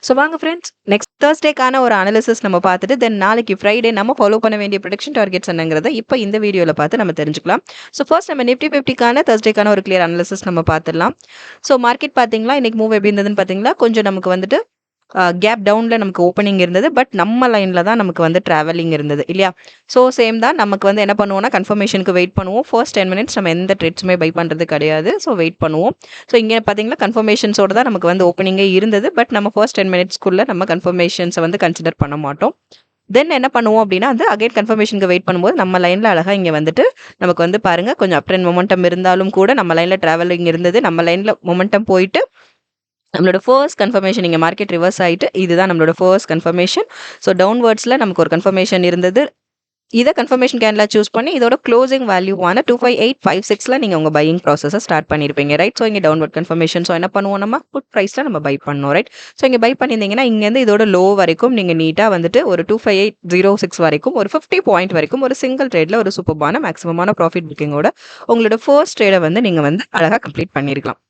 ஸோ வாங்க ஃப்ரெண்ட்ஸ், நெக்ஸ்ட் தேர்ஸ்டேக்கான ஒரு அனாலிசிஸ் நம்ம பார்த்துட்டு தென் நாளைக்கு ஃப்ரைடே நம்ம ஃபாலோ பண்ண வேண்டிய ப்ரொடக்ஷன் டார்கெட்ஸ் என்னங்கிறத இப்போ இந்த வீடியோவில் பார்த்து நம்ம தெரிஞ்சுக்கலாம். ஸோ ஃபர்ஸ்ட் நம்ம நிஃப்டி 50க்கான தேர்ஸ்டேக்கான ஒரு கிளியர் அனாலிசிஸ் நம்ம பார்த்துடலாம். ஸோ மார்க்கெட் பார்த்தீங்களா, இன்னைக்கு மூவ் எப்படி இருந்ததுன்னு பார்த்தீங்களா, கொஞ்சம் நமக்கு வந்துட்டு கேப் டவுனில் நமக்கு ஓப்பனிங் இருந்தது. பட் நம்ம லைனில் தான் நமக்கு வந்து ட்ராவலிங் இருந்தது இல்லையா? ஸோ சேம் தான் நமக்கு வந்து என்ன பண்ணுவோம்னா கன்ஃபர்மேஷனுக்கு வெயிட் பண்ணுவோம். ஃபர்ஸ்ட் 10 மினிட்ஸ் நம்ம எந்த ட்ரேட்ஸுமே பை பண்ணுறது கிடையாது. ஸோ வெயிட் பண்ணுவோம். ஸோ இங்கே பார்த்தீங்கன்னா கன்ஃபர்மேஷன்ஸோட தான் நமக்கு வந்து ஓப்பனிங்கே இருந்தது. பட் நம்ம ஃபர்ஸ்ட் 10 மினிட்ஸ்க்குள்ளே நம்ம கன்ஃபர்மேஷன்ஸை வந்து கன்சிடர் பண்ண மாட்டோம். தென் என்ன பண்ணுவோம் அப்படின்னா வந்து அகைன் கன்ஃபர்மேஷனுக்கு வெயிட் பண்ணும்போது நம்ம லைனில் அழகாக இங்கே வந்துட்டு நமக்கு வந்து பாருங்கள் கொஞ்சம் அப் ட்ரெண்ட் மொமெண்டம் இருந்தாலும் கூட நம்ம லைனில் ட்ராவலிங் இருந்தது. நம்ம லைனில் மொமெண்டம் போயிட்டு நம்மளோட ஃபர்ஸ்ட் கன்ஃபர்மேஷன் இங்கே மார்க்கெட் ரிவர்ஸ் ஆகிட்டு இதுதான் நம்மளோட ஃபர்ஸ்ட் கன்ஃபர்மேஷன். ஸோ டவுன்வர்ட்ஸில் நமக்கு ஒரு கன்ஃபர்மேஷன் இருந்தது. இதை கன்ஃபர்மேஷன் கேண்டில் சூஸ் பண்ணி இதோட க்ளோசிங் வேல்யூவான 25856 நீங்கள் உங்கள் பையிங் ப்ராசஸை ஸ்டார்ட் பண்ணியிருப்பீங்க ரைட். ஸோ இங்கே டவுன்வர்ட் கன்ஃபர்மேஷன். ஸோ என்ன பண்ணுவோம், நம்ம புட் ப்ரைஸில் நம்ம பை பண்ணோம் ரைட். ஸோ இங்கே பை பண்ணியிருந்தீங்கன்னா இங்கேருந்து இதோட லோ வரைக்கும் நீங்கள் நீட்டாக வந்துட்டு ஒரு 25806 வரைக்கும் ஒரு 50 பாயிண்ட் வரைக்கும் ஒரு சிங்கிள் ட்ரேடில் ஒரு சூப்பர்பான மேக்ஸிமமான ப்ராஃபிட் புக்கிங்கோட உங்களோட ஃபர்ஸ்ட் ட்ரேடை வந்து நீங்கள் வந்து அழகாக கம்ப்ளீட் பண்ணியிருக்கலாம்.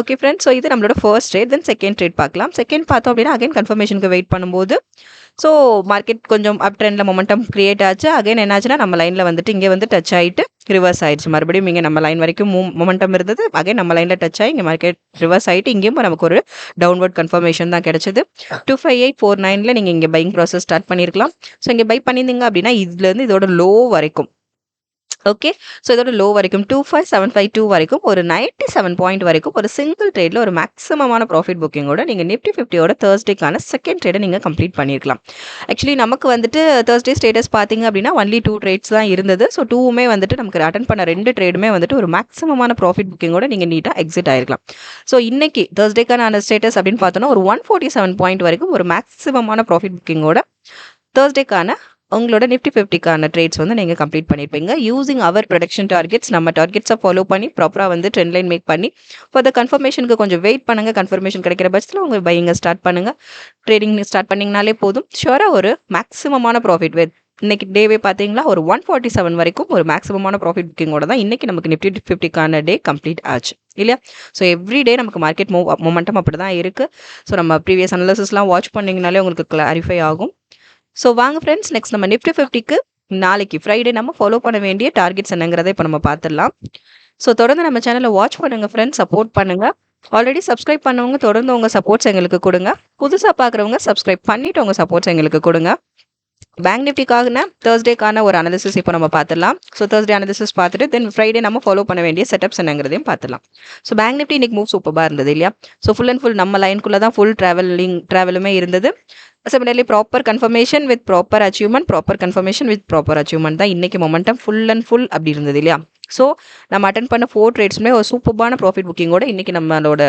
ஓகே ஃப்ரெண்ட்ஸ், ஸோ இது நம்மளோட ஃபர்ஸ்ட் ட்ரேட். தென் செகண்ட் ட்ரேட் பார்க்கலாம். செகண்ட் பார்த்தோம் அப்படின்னா அகைன் கன்ஃபர்மேஷனுக்கு வெயிட் பண்ணும்போது ஸோ மார்க்கெட் கொஞ்சம் அப் ட்ரெண்டில் மொமெண்டம் கிரியேட் ஆச்சு. அகைன் என்னாச்சுன்னா நம்ம லைனில் வந்துட்டு இங்கே வந்து டச் ஆகிட்டு ரிவர்ஸ் ஆயிடுச்சு. மறுபடியும் இங்கே நம்ம லைன் வரைக்கும் மொமெண்டம் இருந்தது. அகைன் நம்ம லைனில் டச் ஆகி இங்கே மார்க்கெட் ரிவர்ஸ் ஆகிட்டு இங்கேயும் நமக்கு ஒரு டவுன்வர்ட் கன்ஃபர்மேஷன் தான் கிடைச்சது. 25849 நீங்கள் இங்கே பையிங் ப்ராசஸ் ஸ்டார்ட் பண்ணியிருக்கலாம். ஸோ இங்கே பை பண்ணியிருந்தீங்க அப்படின்னா இதுலேருந்து இதோட லோ வரைக்கும் ஓகே. ஸோ இதோட லோ வரைக்கும் 25752 வரைக்கும் ஒரு 97 பாயிண்ட் வரைக்கும் ஒரு சிங்கிள் ட்ரேடில் ஒரு மேக்ஸிமமான ப்ராஃபிட் புக்கிங்கோட நீங்கள் நிஃப்டி 50யோட தேர்ஸ்டேக்கான செகண்ட் ட்ரேடை நீங்கள் கம்ப்ளீட் பண்ணியிருக்கலாம். ஆக்சுவலி நமக்கு வந்துட்டு தேர்ஸ்டே ஸ்டேட்டஸ் பார்த்தீங்க அப்படின்னா ஒன்லி 2 ட்ரேட்ஸ் தான் இருந்தது. ஸோ 2மே வந்துட்டு நமக்கு அட்டன் பண்ண 2 ட்ரேடுமே வந்துட்டு ஒரு மேக்ஸிமமான ப்ராஃபிட் புக்கிங்கோட நீங்கள் நீட்டாக எக்ஸிட் ஆயிருக்கலாம். ஸோ இன்னைக்கு தேர்ஸ்டேக்கான ஸ்டேட்டஸ் அப்படின்னு பார்த்தோன்னா ஒரு 147 பாயிண்ட் வரைக்கும் ஒரு மேக்ஸிமமான ப்ராஃபிட் புக்கிங்கோட தேர்ஸ்டேக்கான உங்களோட நிஃப்டி 50க்கான ட்ரேட்ஸ் வந்து நீங்கள் கம்ப்ளீட் பண்ணியிருப்பீங்க. யூசிங் அவர் ப்ரொடக்ஷன் டார்கெட்ஸ், நம்ம டார்கெட்ஸை ஃபாலோ பண்ணி ப்ராப்பராக வந்து ட்ரெண்ட் லைன் மேக் பண்ணி ஃபார் கன்ஃபர்மேஷனுக்கு கொஞ்சம் வெயிட் பண்ணுங்கள். கன்ஃபர்மேஷன் கிடைக்கிற பட்சத்தில் உங்கள் பையிங்கை ஸ்டார்ட் பண்ணுங்கள். ட்ரேடிங் ஸ்டார்ட் பண்ணிங்கனாலே போதும். ஷுவராக ஒரு மேக்ஸிமமான ப்ராஃபிட் இன்னைக்கு டேவே பார்த்தீங்களா ஒரு 147 வரைக்கும் ஒரு மேக்ஸிமமான ப்ராஃபிட் புக்கிங்கோட தான் இன்னைக்கு நமக்கு நிஃப்டி 50க்கான டே கம்ப்ளீட் ஆச்சு இல்லையா? ஸோ எவ்ரி டே நமக்கு மார்க்கெட் மொமெண்டம் அப்படி தான் இருக்குது. ஸோ நம்ம ப்ரீவியஸ் அனாலிசிஸ்லாம் வாட்ச் பண்ணிங்கனாலே உங்களுக்கு கிளாரிஃபை ஆகும். ஸோ வாங்க ஃப்ரெண்ட்ஸ், நெக்ஸ்ட் நம்ம நிஃப்டி 50க்கு நாளைக்கு ஃப்ரைடே நம்ம ஃபாலோ பண்ண வேண்டிய டார்கெட்ஸ் என்னங்கிறத இப்போ நம்ம பார்த்துடலாம். ஸோ தொடர்ந்து நம்ம சேனலை வாட்ச் பண்ணுங்க ஃப்ரெண்ட்ஸ், சப்போர்ட் பண்ணுங்க. ஆல்ரெடி சப்ஸ்கிரைப் பண்ணவங்க தொடர்ந்து உங்கள் சப்போர்ட்ஸ் எங்களுக்கு கொடுங்க. புதுசாக பார்க்குறவங்க சப்ஸ்கிரைப் பண்ணிட்டு உங்கள் சப்போர்ட்ஸ் எங்களுக்கு கொடுங்க. பேங்க் நிஃப்டிக்கான தேர்ஸ்டேக்கான ஒரு அனாலிசிஸ் இப்போ நம்ம பார்த்துடலாம். ஸோ தேர்ஸ்டே அனாலிசிஸ் பார்த்துட்டு தென் ஃப்ரைடே நம்ம ஃபாலோ பண்ண வேண்டிய செட்டப்ஸ் என்னங்கிறதையும் பார்த்துலாம். ஸோ பேங்க் நிஃப்டி இன்னைக்கு மூவ் சூப்பராக இருந்தது இல்லையா? ஸோ ஃபுல் அண்ட் ஃபுல் நம்ம லைனுக்குள்ளே தான் ஃபுல் ட்ராவலுமே இருந்தது. Similarly proper confirmation with proper achievement, proper confirmation with proper achievement தான் இன்னைக்கு மொமெண்டம் ஃபுல் அண்ட் ஃபுல் அப்படி இருந்தது இல்லையா? ஸோ நம்ம அட்டன் பண்ண 4 ட்ரேட்ஸுமே ஒரு சூப்பரான ப்ராஃபிட் புக்கிங்கோட இன்னைக்கு நம்மளோட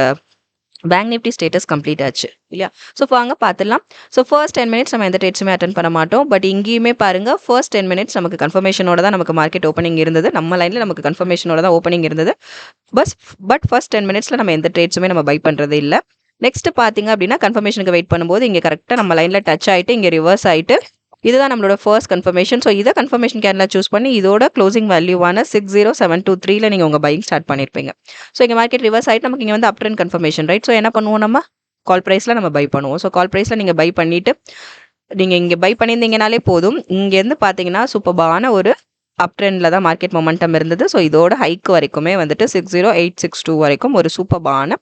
பேங்க் நிஃப்டி ஸ்டேட்டஸ் கம்ப்ளீட் ஆச்சு இல்லையா? ஸோ வாங்க பார்த்துலாம். ஸோ ஃபர்ஸ்ட் 10 மினிட்ஸ் நம்ம எந்த ட்ரேட்ஸுமே அட்டன் பண்ண மாட்டோம். பட் இங்கேயுமே பாருங்க, ஃபர்ஸ்ட் 10 மினிட்ஸ் நமக்கு கன்ஃபர்மேஷனோட தான் நமக்கு மார்க்கெட் ஓப்பனிங் இருந்தது. நம்ம லைனில் நமக்கு கன்ஃபர்மேஷனோட தான் ஓப்பனிங் இருந்தது. பட் ஃபர்ஸ்ட் 10 மினிட்ஸில் நம்ம எந்த ட்ரேட்ஸுமே நம்ம பை பண்ணுறது இல்லை. நெக்ஸ்ட் பார்த்தீங்க அப்படின்னா கன்ஃபர்மேஷனுக்கு வெயிட் பண்ணும்போது இங்கே கரெக்டாக நம்ம லைனில் டச் ஆகிட்டு இங்கே ரிவர்ஸ் ஆகிட்டு இதுதான் நம்மளோட ஃபர்ஸ்ட் கன்ஃபர்மேஷன். ஸோ இதை கன்ஃபர்மேஷன் கேண்டில் சூஸ் பண்ணி இதோட க்ளோசிங் வேல்யூவான 60723 நீங்கள் உங்கள் பையிங் ஸ்டார்ட் பண்ணியிருப்பீங்க. ஸோ இங்கே மார்க்கெட் ரிவர்ஸ் ஆகிட்டு நமக்கு இங்கே வந்து அப் ட்ரெண்ட் கன்ஃபர்மேஷன், ரைட்? ஸோ என்ன பண்ணுவோம், நம்ம கால் ப்ரைஸில் நம்ம பை பண்ணுவோம். ஸோ கால் ப்ரைஸில் நீங்கள் பை பண்ணிவிட்டு நீங்கள் இங்கே பை பண்ணியிருந்தீங்கனாலே போதும். இங்கேருந்து பார்த்தீங்கன்னா சூப்பரான ஒரு அப் ட்ரெண்டில் தான் மார்க்கெட் மொமெண்டம் இருந்தது. ஸோ இதோட ஹைக் வரைக்குமே வந்துட்டு 60862 வரைக்கும் ஒரு சூப்பரான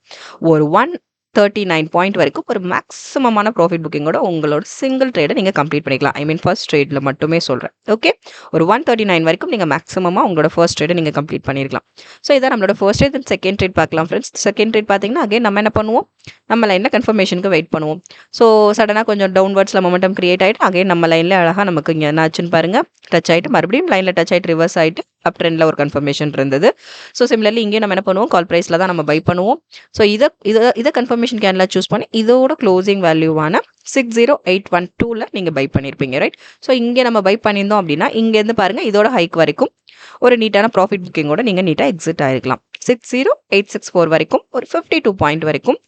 ஒரு 139 பாயிண்ட் வரைக்கும் ஒரு மேக்ஸிமமான ப்ராஃபிட் புக்கிங்கோட உங்களோட சிங்கிள் ட்ரேடை நீங்கள் கம்ப்ளீட் பண்ணிக்கலாம். ஐ மீன் ஃபர்ஸ்ட் ட்ரேடில் மட்டுமே சொல்கிறேன். ஓகே, ஒரு 139 வரைக்கும் நீங்கள் மேக்ஸிமமாக உங்களோட ஃபர்ஸ்ட் ட்ரேடை நீங்கள் கம்ப்ளீட் பண்ணிருக்கலாம். ஸோ இதான் நம்மளோட ஃபர்ஸ்ட் ட்ரேட். தென் செகண்ட் ட்ரேட் பார்க்கலாம் ஃப்ரெண்ட்ஸ். செகண்ட் ட்ரேட் பார்த்தீங்கன்னா அகைன் நம்ம என்ன பண்ணுவோம், நம்ம லைனில் கன்ஃபர்மேஷனுக்கு வெயிட் பண்ணுவோம். ஸோ சடனாக கொஞ்சம் டவுன்வர்ட்ஸில் மொமெண்டம் கிரியேட் ஆகிட்டு அகைன் நம்ம லைனில் அழகாக நமக்கு இங்கே என்ன ஆச்சுன்னு பாருங்கள், டச் ஆகிட்டு மறுபடியும் லைனில் டச் ஆகிட்டு ரிவர்ஸ் ஆகிட்டு அப் ட்ரெண்டில் ஒரு கன்ஃபர்மேஷன் இருந்தது. ஸோ சிமிலர்லி இங்கே நம்ம என்ன பண்ணுவோம், கால் ப்ரைஸில் தான் நம்ம பை பண்ணுவோம். ஸோ இதை கன்ஃபர்மேஷன் கேண்டில் சூஸ் பண்ணி இதோட க்ளோசிங் வேல்யூவான 60812 நீங்கள் பை பண்ணியிருப்பீங்க, ரைட்? ஸோ இங்கே நம்ம பை பண்ணியிருந்தோம் அப்படின்னா இங்கேருந்து பாருங்கள் இதோட ஹைக் வரைக்கும் ஒரு நீட்டான ப்ராஃபிட் புக்கிங்கோட நீங்கள் நீட்டாக எக்ஸிட் ஆகிருக்கலாம். 60864 வரைக்கும் ஒரு 52 பாயிண்ட் வரைக்கும்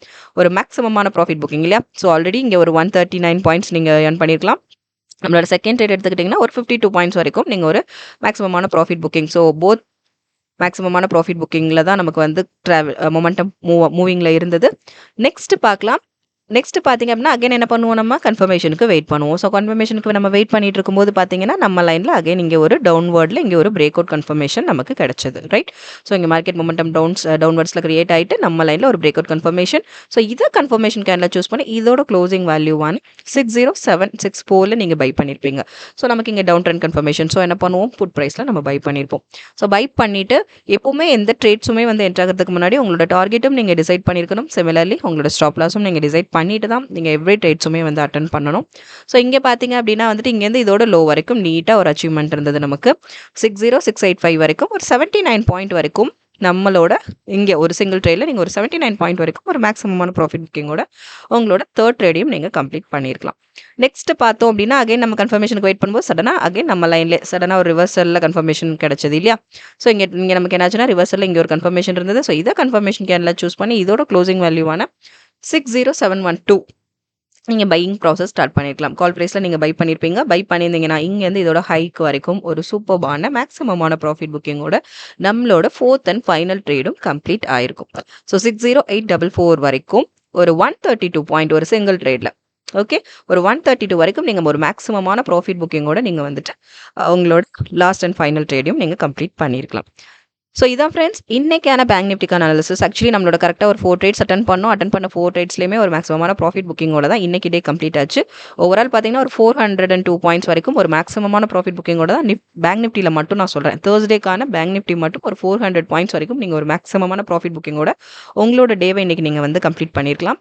ஒரு மேக்ஸிமமான ப்ராஃபிட் புக்கிங் இல்லையா? ஸோ ஆல்ரெடி இங்கே ஒரு 139 பாயிண்ட்ஸ் நீங்கள் ஏர்ன் பண்ணியிருக்கலாம். நம்மளோட செகண்ட் ட்ரேட் எடுத்துக்கிட்டிங்கன்னா ஒரு 52 பாயிண்ட்ஸ் வரைக்கும் நீங்கள் ஒரு மேக்ஸிமமான ப்ராஃபிட் புக்கிங். ஸோ போத் மேக்ஸிமமான ப்ராஃபிட் புக்கிங்கில் தான் நமக்கு வந்து மொமெண்டம் மூவிங்கில் இருந்தது. நெக்ஸ்ட் பார்க்கலாம். நெக்ஸ்ட் பார்த்தீங்க அப்படின்னா அகைன் என்ன பண்ணுவோம், நம்ம கன்ஃபர்மேஷனுக்கு வெயிட் பண்ணுவோம். ஸோ கன்ஃபர்மேஷனுக்கு நம்ம வெயிட் பண்ணிட்டு இருக்கும்போது பார்த்தீங்கன்னா நம்ம லைனில் அகைன் இங்கே ஒரு டவுன்வர்டில் இங்கே ஒரு பிரேக் அவுட் கன்ஃபர்மேஷன் நமக்கு கிடைச்சது, ரைட்? ஸோ இங்கே மார்க்கெட் மொமெண்டம் டவுன்வர்ட்ஸில் கிரியேட் ஆகிட்டு நம்ம லைனில் ஒரு பிரேக் அவுட் கன்ஃபர்மேஷன். ஸோ இதை கன்ஃபர்மேஷன் கேண்டில் சூஸ் பண்ணி இதோட க்ளோசிங் வேல்யூவான 60764 நீங்கள் பை பண்ணியிருப்பீங்க. ஸோ நமக்கு இங்கே டவுன் ட்ரெண்ட் கன்ஃபர்மேஷன். ஸோ என்ன பண்ணுவோம், புட் ப்ரைஸில் நம்ம பை பண்ணியிருப்போம். ஸோ பை பண்ணிவிட்டு எப்போவுமே எந்த ட்ரேட்ஸுமே வந்து என்ட்ரு ஆகிறதுக்கு முன்னாடி உங்களோட டார்கெட்டும் நீங்கள் டிசைட் பண்ணியிருக்கணும். சிமிலர்லி உங்களோட ஸ்டாப் லாஸும் நீங்கள் டிசைட் பண்ணிட்டு தான் நீங்கள் எவ்ரி ட்ரேட்ஸுமே வந்து அட்டன் பண்ணணும். ஸோ இங்கே பார்த்தீங்க அப்படின்னா வந்துட்டு இங்கேருந்து இதோட லோ வரைக்கும் நீட்டாக ஒரு அச்சீவ்மெண்ட் இருந்தது நமக்கு. 60685 வரைக்கும் ஒரு 79 பாயிண்ட் வரைக்கும் நம்மளோட இங்கே ஒரு சிங்கிள் ட்ரேடில் நீங்கள் ஒரு 79 பாயிண்ட் வரைக்கும் ஒரு மேக்ஸிமமான ப்ராஃபிட் புக்கிங்கோட உங்களோட தேர்ட் ட்ரேடையும் நீங்கள் கம்ப்ளீட் பண்ணியிருக்கலாம். நெக்ஸ்ட் பார்த்தோம் அப்படின்னா அகைன் நம்ம கன்ஃபர்மேஷனுக்கு வெயிட் பண்ணும்போது சடனாக அகைன் நம்ம லைன்லேயே சடனாக ஒரு ரிவர்சலில் கன்ஃபர்மேஷன் கிடைச்சது இல்லையா? ஸோ இங்கே நமக்கு என்னாச்சுன்னா ரிவர்சலில் இங்கே ஒரு கன்ஃபர்மேஷன் இருந்தது. ஸோ இதை கன்ஃபர்மேஷன் கேண்டில் சூஸ் பண்ணி இதோட க்ளோசிங் வேல்யூவான 60712 நீங்கள் பையிங் ப்ராசஸ் ஸ்டார்ட் பண்ணியிருக்கலாம். கால் ப்ரைஸில் நீங்கள் பை பண்ணியிருப்பீங்க. பை பண்ணியிருந்தீங்கன்னா இங்கேருந்து இதோட ஹைக் வரைக்கும் ஒரு சூப்பர்பான மேக்ஸிமமான ப்ராஃபிட் புக்கிங்கோட நம்மளோட ஃபோர்த் அண்ட் ஃபைனல் ட்ரேடும் கம்ப்ளீட் ஆயிருக்கும். ஸோ 60844 வரைக்கும் ஒரு 132 பாயிண்ட் ஒரு சிங்கிள் ட்ரேடில், ஓகே, ஒரு 132 வரைக்கும் நீங்கள் ஒரு மேக்ஸிமமான ப்ராஃபிட் புக்கிங்கோட நீங்கள் வந்துட்டு உங்களோட லாஸ்ட் அண்ட் ஃபைனல் ட்ரேடையும் நீங்கள் கம்ப்ளீட் பண்ணியிருக்கலாம். ஸோ இதான் ஃப்ரெண்ட்ஸ் இன்னைக்கான பேங்க் நிஃப்டிக்கான அனாலிசிஸ். ஆக்சுவலி நம்மளோட கரெக்டாக ஒரு 4 ட்ரேட்ஸ் அட்டன் பண்ண 4 ட்ரேட்ஸ்லேயுமே ஒரு மேக்ஸிமமான ப்ராஃபிட் புக்கிங்கோட தான் இன்னைக்கு டே கம்ப்ளீட் ஆச்சு. ஓவரால் பார்த்தீங்கன்னா ஒரு 402 பாயிண்ட்ஸ் வரைக்கும் ஒரு மேக்ஸிமமான ப்ராஃபிட் புக்கிங்கோட தான் பேங்க் நிஃப்டியில் மட்டும் நான் சொல்கிறேன். தேர்ஸ்டேக்கான பேங்க் நிஃப்டி மட்டும் ஒரு 400 பாயிண்ட்ஸ் வரைக்கும் நீங்கள் ஒரு மேக்ஸிமமான ப்ராஃபிட் புக்கிங்கோட உங்களோட டேவை இன்னைக்கு நீங்கள் வந்து கம்ப்ளீட் பண்ணியிருக்கலாம்.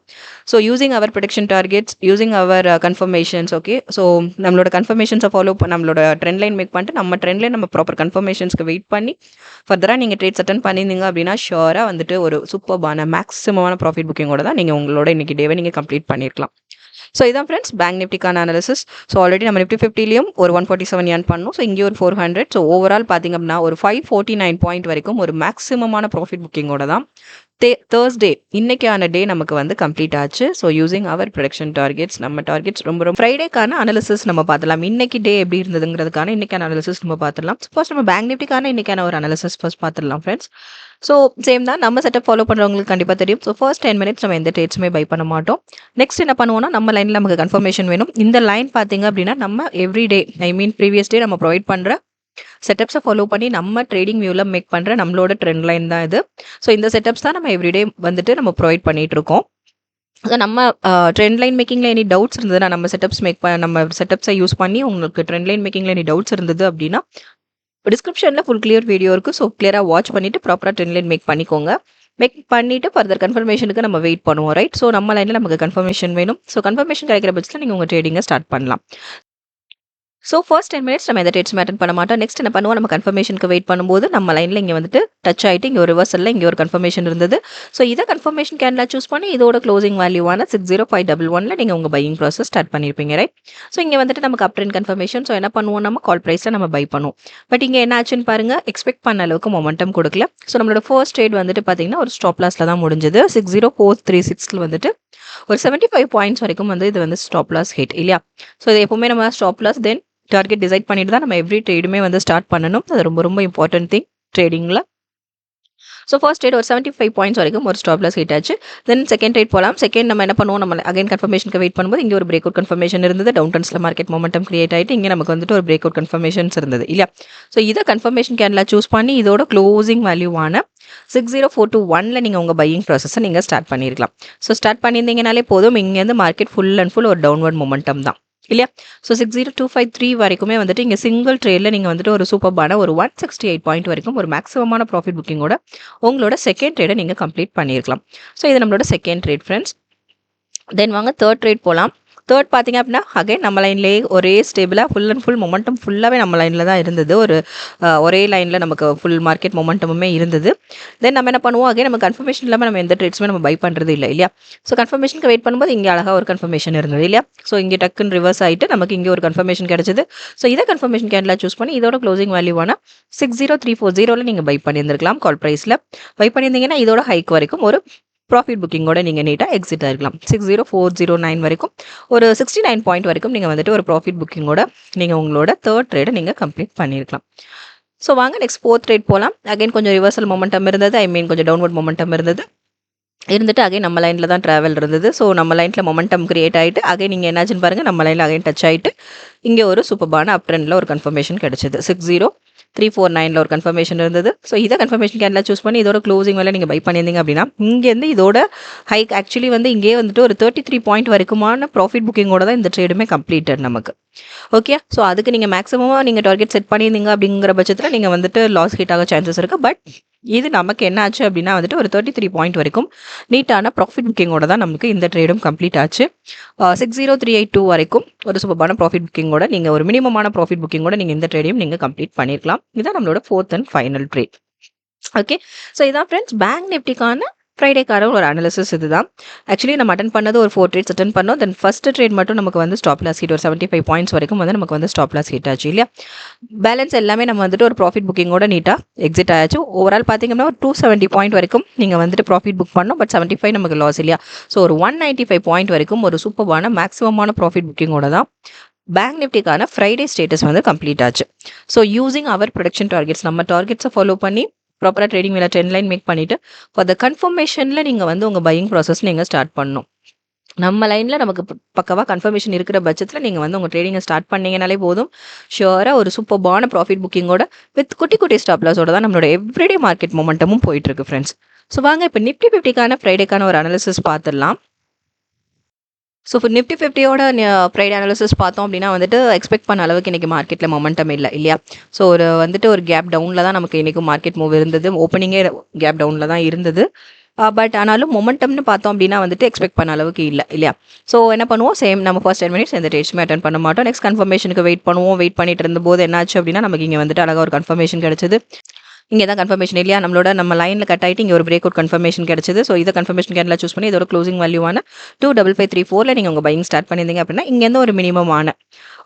ஸோ யூசிங் அவர் ப்ரொடக்ஷன் டார்கெட்ஸ், யூசிங் அவர் கன்ஃபர்மேஷன்ஸ், ஓகே. ஸோ நம்மளோட கன்ஃபர்மேஷன்ஸை ஃபாலோ நம்மளோட ட்ரெண்ட் லைன் மேக் பண்ணிட்டு நம்ம ட்ரெண்ட் லைன் நம்ம ப்ராப்பர் கன்ஃபர்மேஷன்ஸ்க்கு வெயிட் பண்ணி ஃபர்தராக நீங்கள் ட்ரேட்ஸ் அட்டன் பண்ணியிருந்தீங்க அப்படின்னா ஷியோராக வந்துட்டு ஒரு சூப்பர்பான மேக்ஸிமமான ப்ராஃபிட் புக்கிங்கோட தான் நீங்கள் உங்களோட இன்னைக்கு டேவை நீங்கள் கம்ப்ளீட் பண்ணியிருக்கலாம். ஸோ இதான் ஃப்ரெண்ட்ஸ் பேங்க் நிஃப்டிக்கான அனாலிசிஸ். ஸோ ஆல்ரெடி நம்ம நிஃப்டி 50லையும் ஒரு 147 ஏர்ன் பண்ணோம். ஸோ இங்கே ஒரு 400. ஸோ ஓவரால் பார்த்தீங்க அப்படின்னா ஒரு 549 பாயிண்ட் வரைக்கும் ஒரு மேக்ஸிமமான ப்ராஃபிட் புக்கிங்கோட தான் தேர்ஸ்டே இன்னைக்கான டே நமக்கு வந்து கம்ப்ளீட் ஆச்சு. ஸோ யூசிங் அவர் ப்ரொடக்ஷன் டார்கெட்ஸ் நம்ம டார்கெட்ஸ் ரொம்ப ஃப்ரைடேக்கான அனாலிசிஸ் நம்ம பார்த்துலாம். இன்னைக்கு டே எப்படி இருந்ததுங்கிறதுக்கான இன்னைக்கான அனாலிசிஸ் நம்ம பார்த்துடலாம். ஃபர்ஸ்ட் நம்ம பேங்க் நிஃப்டிக்கான இன்னைக்கான ஒரு அனாலிசிஸ் ஃபர்ஸ்ட் பார்த்துடலாம் ஃப்ரெண்ட்ஸ். ஸோ சேம் தான் நம்ம செட்டப் ஃபாலோ பண்ணுறவங்களுக்கு கண்டிப்பாக தெரியும். ஸோ ஃபர்ஸ்ட் 10 மினிட்ஸ் நம்ம எந்த ட்ரேட்ஸுமே பை பண்ண மாட்டோம். நெக்ஸ்ட் என்ன பண்ணுவோம்னா நம்ம லைனில் நமக்கு கன்ஃபர்மேஷன் வேணும். இந்த லைன் பார்த்தீங்க அப்படின்னா நம்ம எவ்ரி டே ப்ரீவியஸ் டே நம்ம ப்ரொவைட் பண்ணுற செட்டப்ஸை ஃபாலோ பண்ணி நம்ம ட்ரேடிங் வியூவில் மேக் பண்ணுற நம்மளோட ட்ரெண்ட் லைன் தான் இது. ஸோ இந்த செட்டப்ஸ் தான் நம்ம எவ்ரிடே வந்துட்டு நம்ம ப்ரொவைட் பண்ணிட்டு இருக்கோம். நம்ம ட்ரெண்ட் லைன் மேக்கிங்கில் எனி டவுட்ஸ் இருந்ததுன்னா நம்ம செட்டப்ஸை யூஸ் பண்ணி உங்களுக்கு ட்ரெண்ட் லைன் மேக்கிங்கில் எனி டவுட்ஸ் இருந்தது அப்படின்னா டிஸ்கிரிப்ஷனில் ஃபுல் கிளியர் வீடியோ இருக்குது. ஸோ கிளியராக வாட்ச் பண்ணிவிட்டு ப்ராப்பராக ட்ரெண்ட் லைன் மேக் பண்ணிக்கோங்க. மேக் பண்ணிவிட்டு ஃபர்தர் கன்ஃபர்மேஷனுக்கு நம்ம வெயிட் பண்ணுவோம், ரைட்? ஸோ நம்ம லைனில் நமக்கு கன்ஃபர்மேஷன் வேணும். ஸோ கன்ஃபர்மேஷன் கிடைக்கிற பட்சத்தில் நீங்கள் உங்கள் ட்ரேடிங்கை ஸ்டார்ட் பண்ணலாம். ஸோ ஃபர்ஸ்ட் 10 மினிட்ஸ் நம்ம எந்த ட்ரேட்ஸுமே அட்டன் பண்ண மாட்டோம். நெக்ஸ்ட் என்ன பண்ணுவோம், நம்ம கன்ஃபர்மேஷனுக்கு வெயிட் பண்ணும்போது நம்ம லைனில் இங்கே வந்துட்டு டச் ஆகிட்டு இங்கே ஒரு ரிவர்சலில் இங்கே ஒரு கன்ஃபர்மேஷன் இருந்தது. ஸோ இதை கன்ஃபர்மேஷன் கேண்டில் சூஸ் பண்ணி இதோட க்ளோசிங் வேல்யூவான 60511 நீங்கள் உங்கள் பையிங் ப்ராசஸ் ஸ்டார்ட் பண்ணியிருப்பீங்க, ரைட்? ஸோ இங்கே வந்துட்டு நமக்கு அப் ட்ரெண்ட் கன்ஃபர்மேஷன். ஸோ என்ன பண்ணுவோம், நம்ம கால் ப்ரைஸில் நம்ம பை பண்ணுவோம். பட் இங்கே என்ன ஆச்சுன்னு பாருங்கள், எக்ஸ்பெக்ட் பண்ண அளவுக்கு மொமெண்டம் கொடுக்கல. ஸோ நம்மளோட ஃபர்ஸ்ட் ட்ரேட் வந்துட்டு பார்த்தீங்கன்னா ஒரு ஸ்டாப் லாஸில் தான் முடிஞ்சது. 60436 வந்துட்டு ஒரு 75 பாயிண்ட்ஸ் வரைக்கும் வந்து இது வந்து ஸ்டாப் லாஸ் ஹிட் இல்லையா? ஸோ இது எப்பவுமே நம்ம ஸ்டாப் லாஸ் தென் டார்கெட் டிசைட் பண்ணிட்டு தான் நம்ம எவ்ரி ட்ரேடுமே வந்து ஸ்டார்ட் பண்ணணும். அது ரொம்ப ரொம்ப இம்பார்ட்டன்ட் திங் ட்ரேடிங்கில். ஸோ ஃபர்ஸ்ட் ட்ரேட் ஒரு 75 பாயிண்ட்ஸ் வரைக்கும் ஒரு ஸ்டாப் லாஸ் ஹிட் ஆச்சு. தென் செகண்ட் ட்ரேட் போகலாம். செகண்ட் நம்ம என்ன பண்ணுவோம், நம்ம அகைன் கன்ஃபர்மேஷனுக்கு வெயிட் பண்ணும்போது இங்கே ஒரு பிரேக் அவுட் கன்ஃபர்மேஷன் இருந்தது. டவுன் டர்ன்ஸில் மார்க்கெட் மொமெண்டம் கிரியேட் ஆகிட்டு இங்கே நமக்கு வந்துட்டு ஒரு பிரேக் அவுட் கன்ஃபர்மேஷன்ஸ் இருந்தது இல்லையா? ஸோ இதை கன்ஃபர்மேஷன் கேண்டில் சூஸ் பண்ணி இதோட க்ளோசிங் வேல்யூவான 60421 நீங்கள் உங்கள் பையிங் ப்ராசஸை நீங்கள் ஸ்டார்ட் பண்ணியிருக்கலாம். ஸோ ஸ்டார்ட் பண்ணியிருந்தீங்கனாலே போதும். இங்கேருந்து மார்க்கெட் ஃபுல் அண்ட் ஃபுல் ஒரு டவுன்வர்ட் மொமெண்டம் தான் இல்லையா? ஸோ 60253 வரைக்குமே வந்துட்டு இங்கே சிங்கிள் ட்ரேடில் நீங்கள் வந்துட்டு ஒரு சூப்பர்பான ஒரு 168 பாயிண்ட் வரைக்கும் ஒரு மேக்ஸிமமான ப்ராஃபிட் புக்கிங்கோட உங்களோட செகண்ட் ட்ரேடை நீங்கள் கம்ப்ளீட் பண்ணியிருக்கலாம். ஸோ இது நம்மளோட செகண்ட் ட்ரேட் ஃப்ரெண்ட்ஸ். தென் வாங்க தேர்ட் ட்ரேட் போகலாம். தேர்ட் பார்த்தீங்க அப்படின்னா அகைன் நம்ம லைன்லேயே ஒரே ஸ்டேபிளாக ஃபுல் அண்ட் ஃபுல் மொமெண்டம் ஃபுல்லாகவே நம்ம லைனில் தான் இருந்தது. ஒரே லைனில் நமக்கு ஃபுல் மார்க்கெட் மொமெண்டமுமே இருந்தது. தென் நம்ம என்ன பண்ணுவோம், அகைன் நம்ம கன்ஃபர்மேஷன் இல்லாமல் நம்ம எந்த ட்ரேட்ஸுமே நம்ம பை பண்ணுறது இல்லை இல்லையா? ஸோ கன்ஃபர்மேஷனுக்கு வெயிட் பண்ணும்போது இங்கே அழகாக ஒரு கன்ஃபர்மேஷன் இருந்தது இல்லையா? ஸோ இங்கே டக்குன்னு ரிவர்ஸ் ஆகிட்டு நமக்கு இங்கே ஒரு கன்ஃபர்மேஷன் கிடைச்சது. ஸோ இதை கன்ஃபர்மேஷன் கேண்டில் சூஸ் பண்ணி இதோட க்ளோசிங் வேல்யூவான 60340 நீங்கள் பை பண்ணியிருந்திருக்கலாம். கால் ப்ரைஸில் பை பண்ணியிருந்தீங்கன்னா இதோட ஹைக் வரைக்கும் ஒரு ப்ராஃபிட் புக்கிங்கோட நீங்கள் நீட்டாக எக்ஸிட் ஆகிருக்கலாம். 60409 வரைக்கும் ஒரு 69 பாயிண்ட் வரைக்கும் நீங்கள் வந்துட்டு ஒரு ப்ராஃபிட் புக்கிங்கோட நீங்கள் உங்களோட தேர்ட் ட்ரேடை நீங்கள் கம்ப்ளீட் பண்ணியிருக்கலாம். ஸோ வாங்க நெக்ஸ்ட் ஃபோர்த் ட்ரேட் போகலாம். அகைன் கொஞ்சம் ரிவர்சல் மொமெண்டம் இருந்தது. கொஞ்சம் டவுன்வர்ட் மொமெண்டம் இருந்துட்டு அகைன் நம்ம லைனில் தான் ட்ராவல் இருந்தது. ஸோ நம்ம லைனில் மொமெண்டம் கிரியேட் ஆகிட்டு அகைன் நீங்கள் என்னாச்சுன்னு பாருங்கள், நம்ம லைனில் அகைன் டச் ஆகிட்டு இங்கே ஒரு சூப்பர்பான அப் ட்ரெண்டில் ஒரு கன்ஃபர்மேஷன் கிடைச்சது. 60349 ஒரு கன்ஃபர்மேஷன் இருந்தது. ஸோ இதை கன்ஃபர்மேஷன் கேண்டில் சூஸ் பண்ணி இதோட க்ளோசிங் வேலை நீங்கள் பை பண்ணியிருந்தீங்க அப்படின்னா இங்கேருந்து இதோட ஹைக் ஆக்சுவலி வந்து இங்கே வந்துட்டு ஒரு 33 பாயிண்ட் வரைக்குமான ப்ராஃபிட் புக்கிங்கோட தான் இந்த ட்ரேடுமே கம்ப்ளீட்டட் நமக்கு. ஓகே, ஸோ அதுக்கு நீங்கள் மேக்ஸிமமாக நீங்கள் டார்கெட் செட் பண்ணியிருந்தீங்க அப்படிங்கிற பட்சத்தில் நீங்கள் வந்துட்டு லாஸ் ஹிட் ஆக சான்சஸ் இருக்குது. பட் இது நமக்கு என்ன ஆச்சு அப்படின்னா வந்துட்டு ஒரு 33 பாயிண்ட் வரைக்கும் நீட்டான ப்ராஃபிட் புக்கிங்கோட தான் நமக்கு இந்த ட்ரேடும் கம்ப்ளீட் ஆச்சு. 60382 வரைக்கும் ஒரு சூப்பரான ப்ராஃபிட் புக்கிங்கோட நீங்கள் ஒரு மினிமமான ப்ராஃபிட் புக்கிங்கோட நீங்கள் இந்த ட்ரேடையும் நீங்கள் கம்ப்ளீட் பண்ணியிருக்கலாம். இதுதான் நம்மளோட fourth and final trade. Okay, so இதான் ஃப்ரெண்ட்ஸ் பேங்க் நிஃப்டிக்கான ஃப்ரைடேக்கான ஒரு அனாலிசிஸ். இதுதான் ஆக்சுவலி நம்ம அட்டன் பண்ணது ஒரு 4 ட்ரேட்ஸ் அட்டன் பண்ணோம். தென் ஃபர்ஸ்ட் ட்ரேட் மட்டும் நமக்கு வந்து ஸ்டாப் லாஸ் ஹிட் ஒரு 75 பாயிண்ட்ஸ் வரைக்கும் வந்து நமக்கு வந்து ஸ்டாப் லாஸ் ஹிட் ஆச்சு இல்லையா? பேலன்ஸ் எல்லாமே நம்ம வந்துட்டு ஒரு ப்ராஃபிட் புக்கிங்கோட நீட்டாக எக்ஸிட் ஆச்சு. ஓவரால் பார்த்தீங்கன்னா ஒரு 270 பாயிண்ட் வரைக்கும் நீங்கள் வந்துட்டு ப்ராஃபிட் புக் பண்ணோம். பட் 75 நமக்கு லாஸ் இல்லையா? ஸோ ஒரு 195 பாயிண்ட் வரைக்கும் ஒரு சூப்பரான மேக்ஸிமமான ப்ராஃபிட் புக்கிங்கோட தான் பேங்க் நிஃப்டிக்கான ஃப்ரைடே ஸ்டேட்டஸ் வந்து கம்ப்ளீட் ஆச்சு. ஸோ யூசிங் அவர் ப்ரொடக்ஷன் டார்கெட்ஸ் நம்ம டார்கெட்ஸை ஃபாலோ பண்ணி ப்ராப்பராக ட்ரேடிங் வேலை ட்ரெண்ட் லைன் மேக் பண்ணிவிட்டு ஃபார் த கன்ஃபர்மேஷனில் நீங்கள் வந்து உங்கள் பையிங் ப்ராசஸ் நீங்கள் ஸ்டார்ட் பண்ணணும். நம்ம லைனில் நமக்கு பக்கவாக கன்ஃபர்மேஷன் இருக்கிற பட்சத்தில் நீங்கள் வந்து உங்கள் ட்ரேடிங்கை ஸ்டார்ட் பண்ணிங்கனாலே போதும். ஷியோராக ஒரு சூப்பர்பான ப்ராஃபிட் புக்கிங்கோட வித் குட்டி குட்டி ஸ்டாப் லாஸோட தான் நம்மளோட எவ்ரிடே மார்க்கெட் மொமெண்டமும் போயிட்டுருக்கு ஃப்ரெண்ட்ஸ். ஸோ வாங்க இப்போ நிஃப்டி 50க்கான ஃப்ரைடேக்கான ஒரு அனாலிசிஸ் பார்த்துடலாம். ஸோ இப்போ நிஃப்டி 50யோட ஃப்ரைடே அனாலிசிஸ் பார்த்தோம் அப்படின்னா வந்துட்டு எக்ஸ்பெக்ட் பண்ண அளவுக்கு இன்றைக்கி மார்க்கெட்டில் மொமெண்டம் இல்லை இல்லையா? ஸோ ஒரு கேப் டவுனில் தான் நமக்கு இன்றைக்கும் மார்க்கெட் மூவ் இருந்தது. ஓப்பனிங்கே கேப் டவுனில் தான் இருந்தது. பட் ஆனாலும் மொமெண்டம்னு பார்த்தோம் அப்படின்னா வந்துட்டு எக்ஸ்பெக்ட் பண்ண அளவுக்கு இல்லை இல்லையா? ஸோ என்ன பண்ணுவோம், சேம் நம்ம ஃபர்ஸ்ட் 10 மினிட்ஸ் எந்த ட்ரேட்ஸுமே அட்டன் பண்ண மாட்டோம். நெக்ஸ்ட் கன்ஃபர்மேஷனுக்கு வெயிட் பண்ணிட்டு இருந்தபோது என்னாச்சு அப்படின்னா நமக்கு இங்கே வந்துட்டு அழகாக ஒரு கன்ஃபர்மேஷன் கிடைச்சது. இங்கே தான் கன்ஃபர்மேஷன் இல்லையா, நம்ம லைனில் கட் ஆகிட்டு இங்கே ஒரு பிரேக் அவுட் கன்ஃபர்மேஷன் கிடச்சிது. ஸோ இதை கன்ஃபர்மேஷன் கேண்டில் சூஸ் பண்ணி இதோட க்ளோசிங் வேல்யூவான 25534 நீங்கள் உங்கள் பையிங் ஸ்டார்ட் பண்ணியிருந்தீங்க அப்படின்னா இங்கேருந்து ஒரு மினிமமான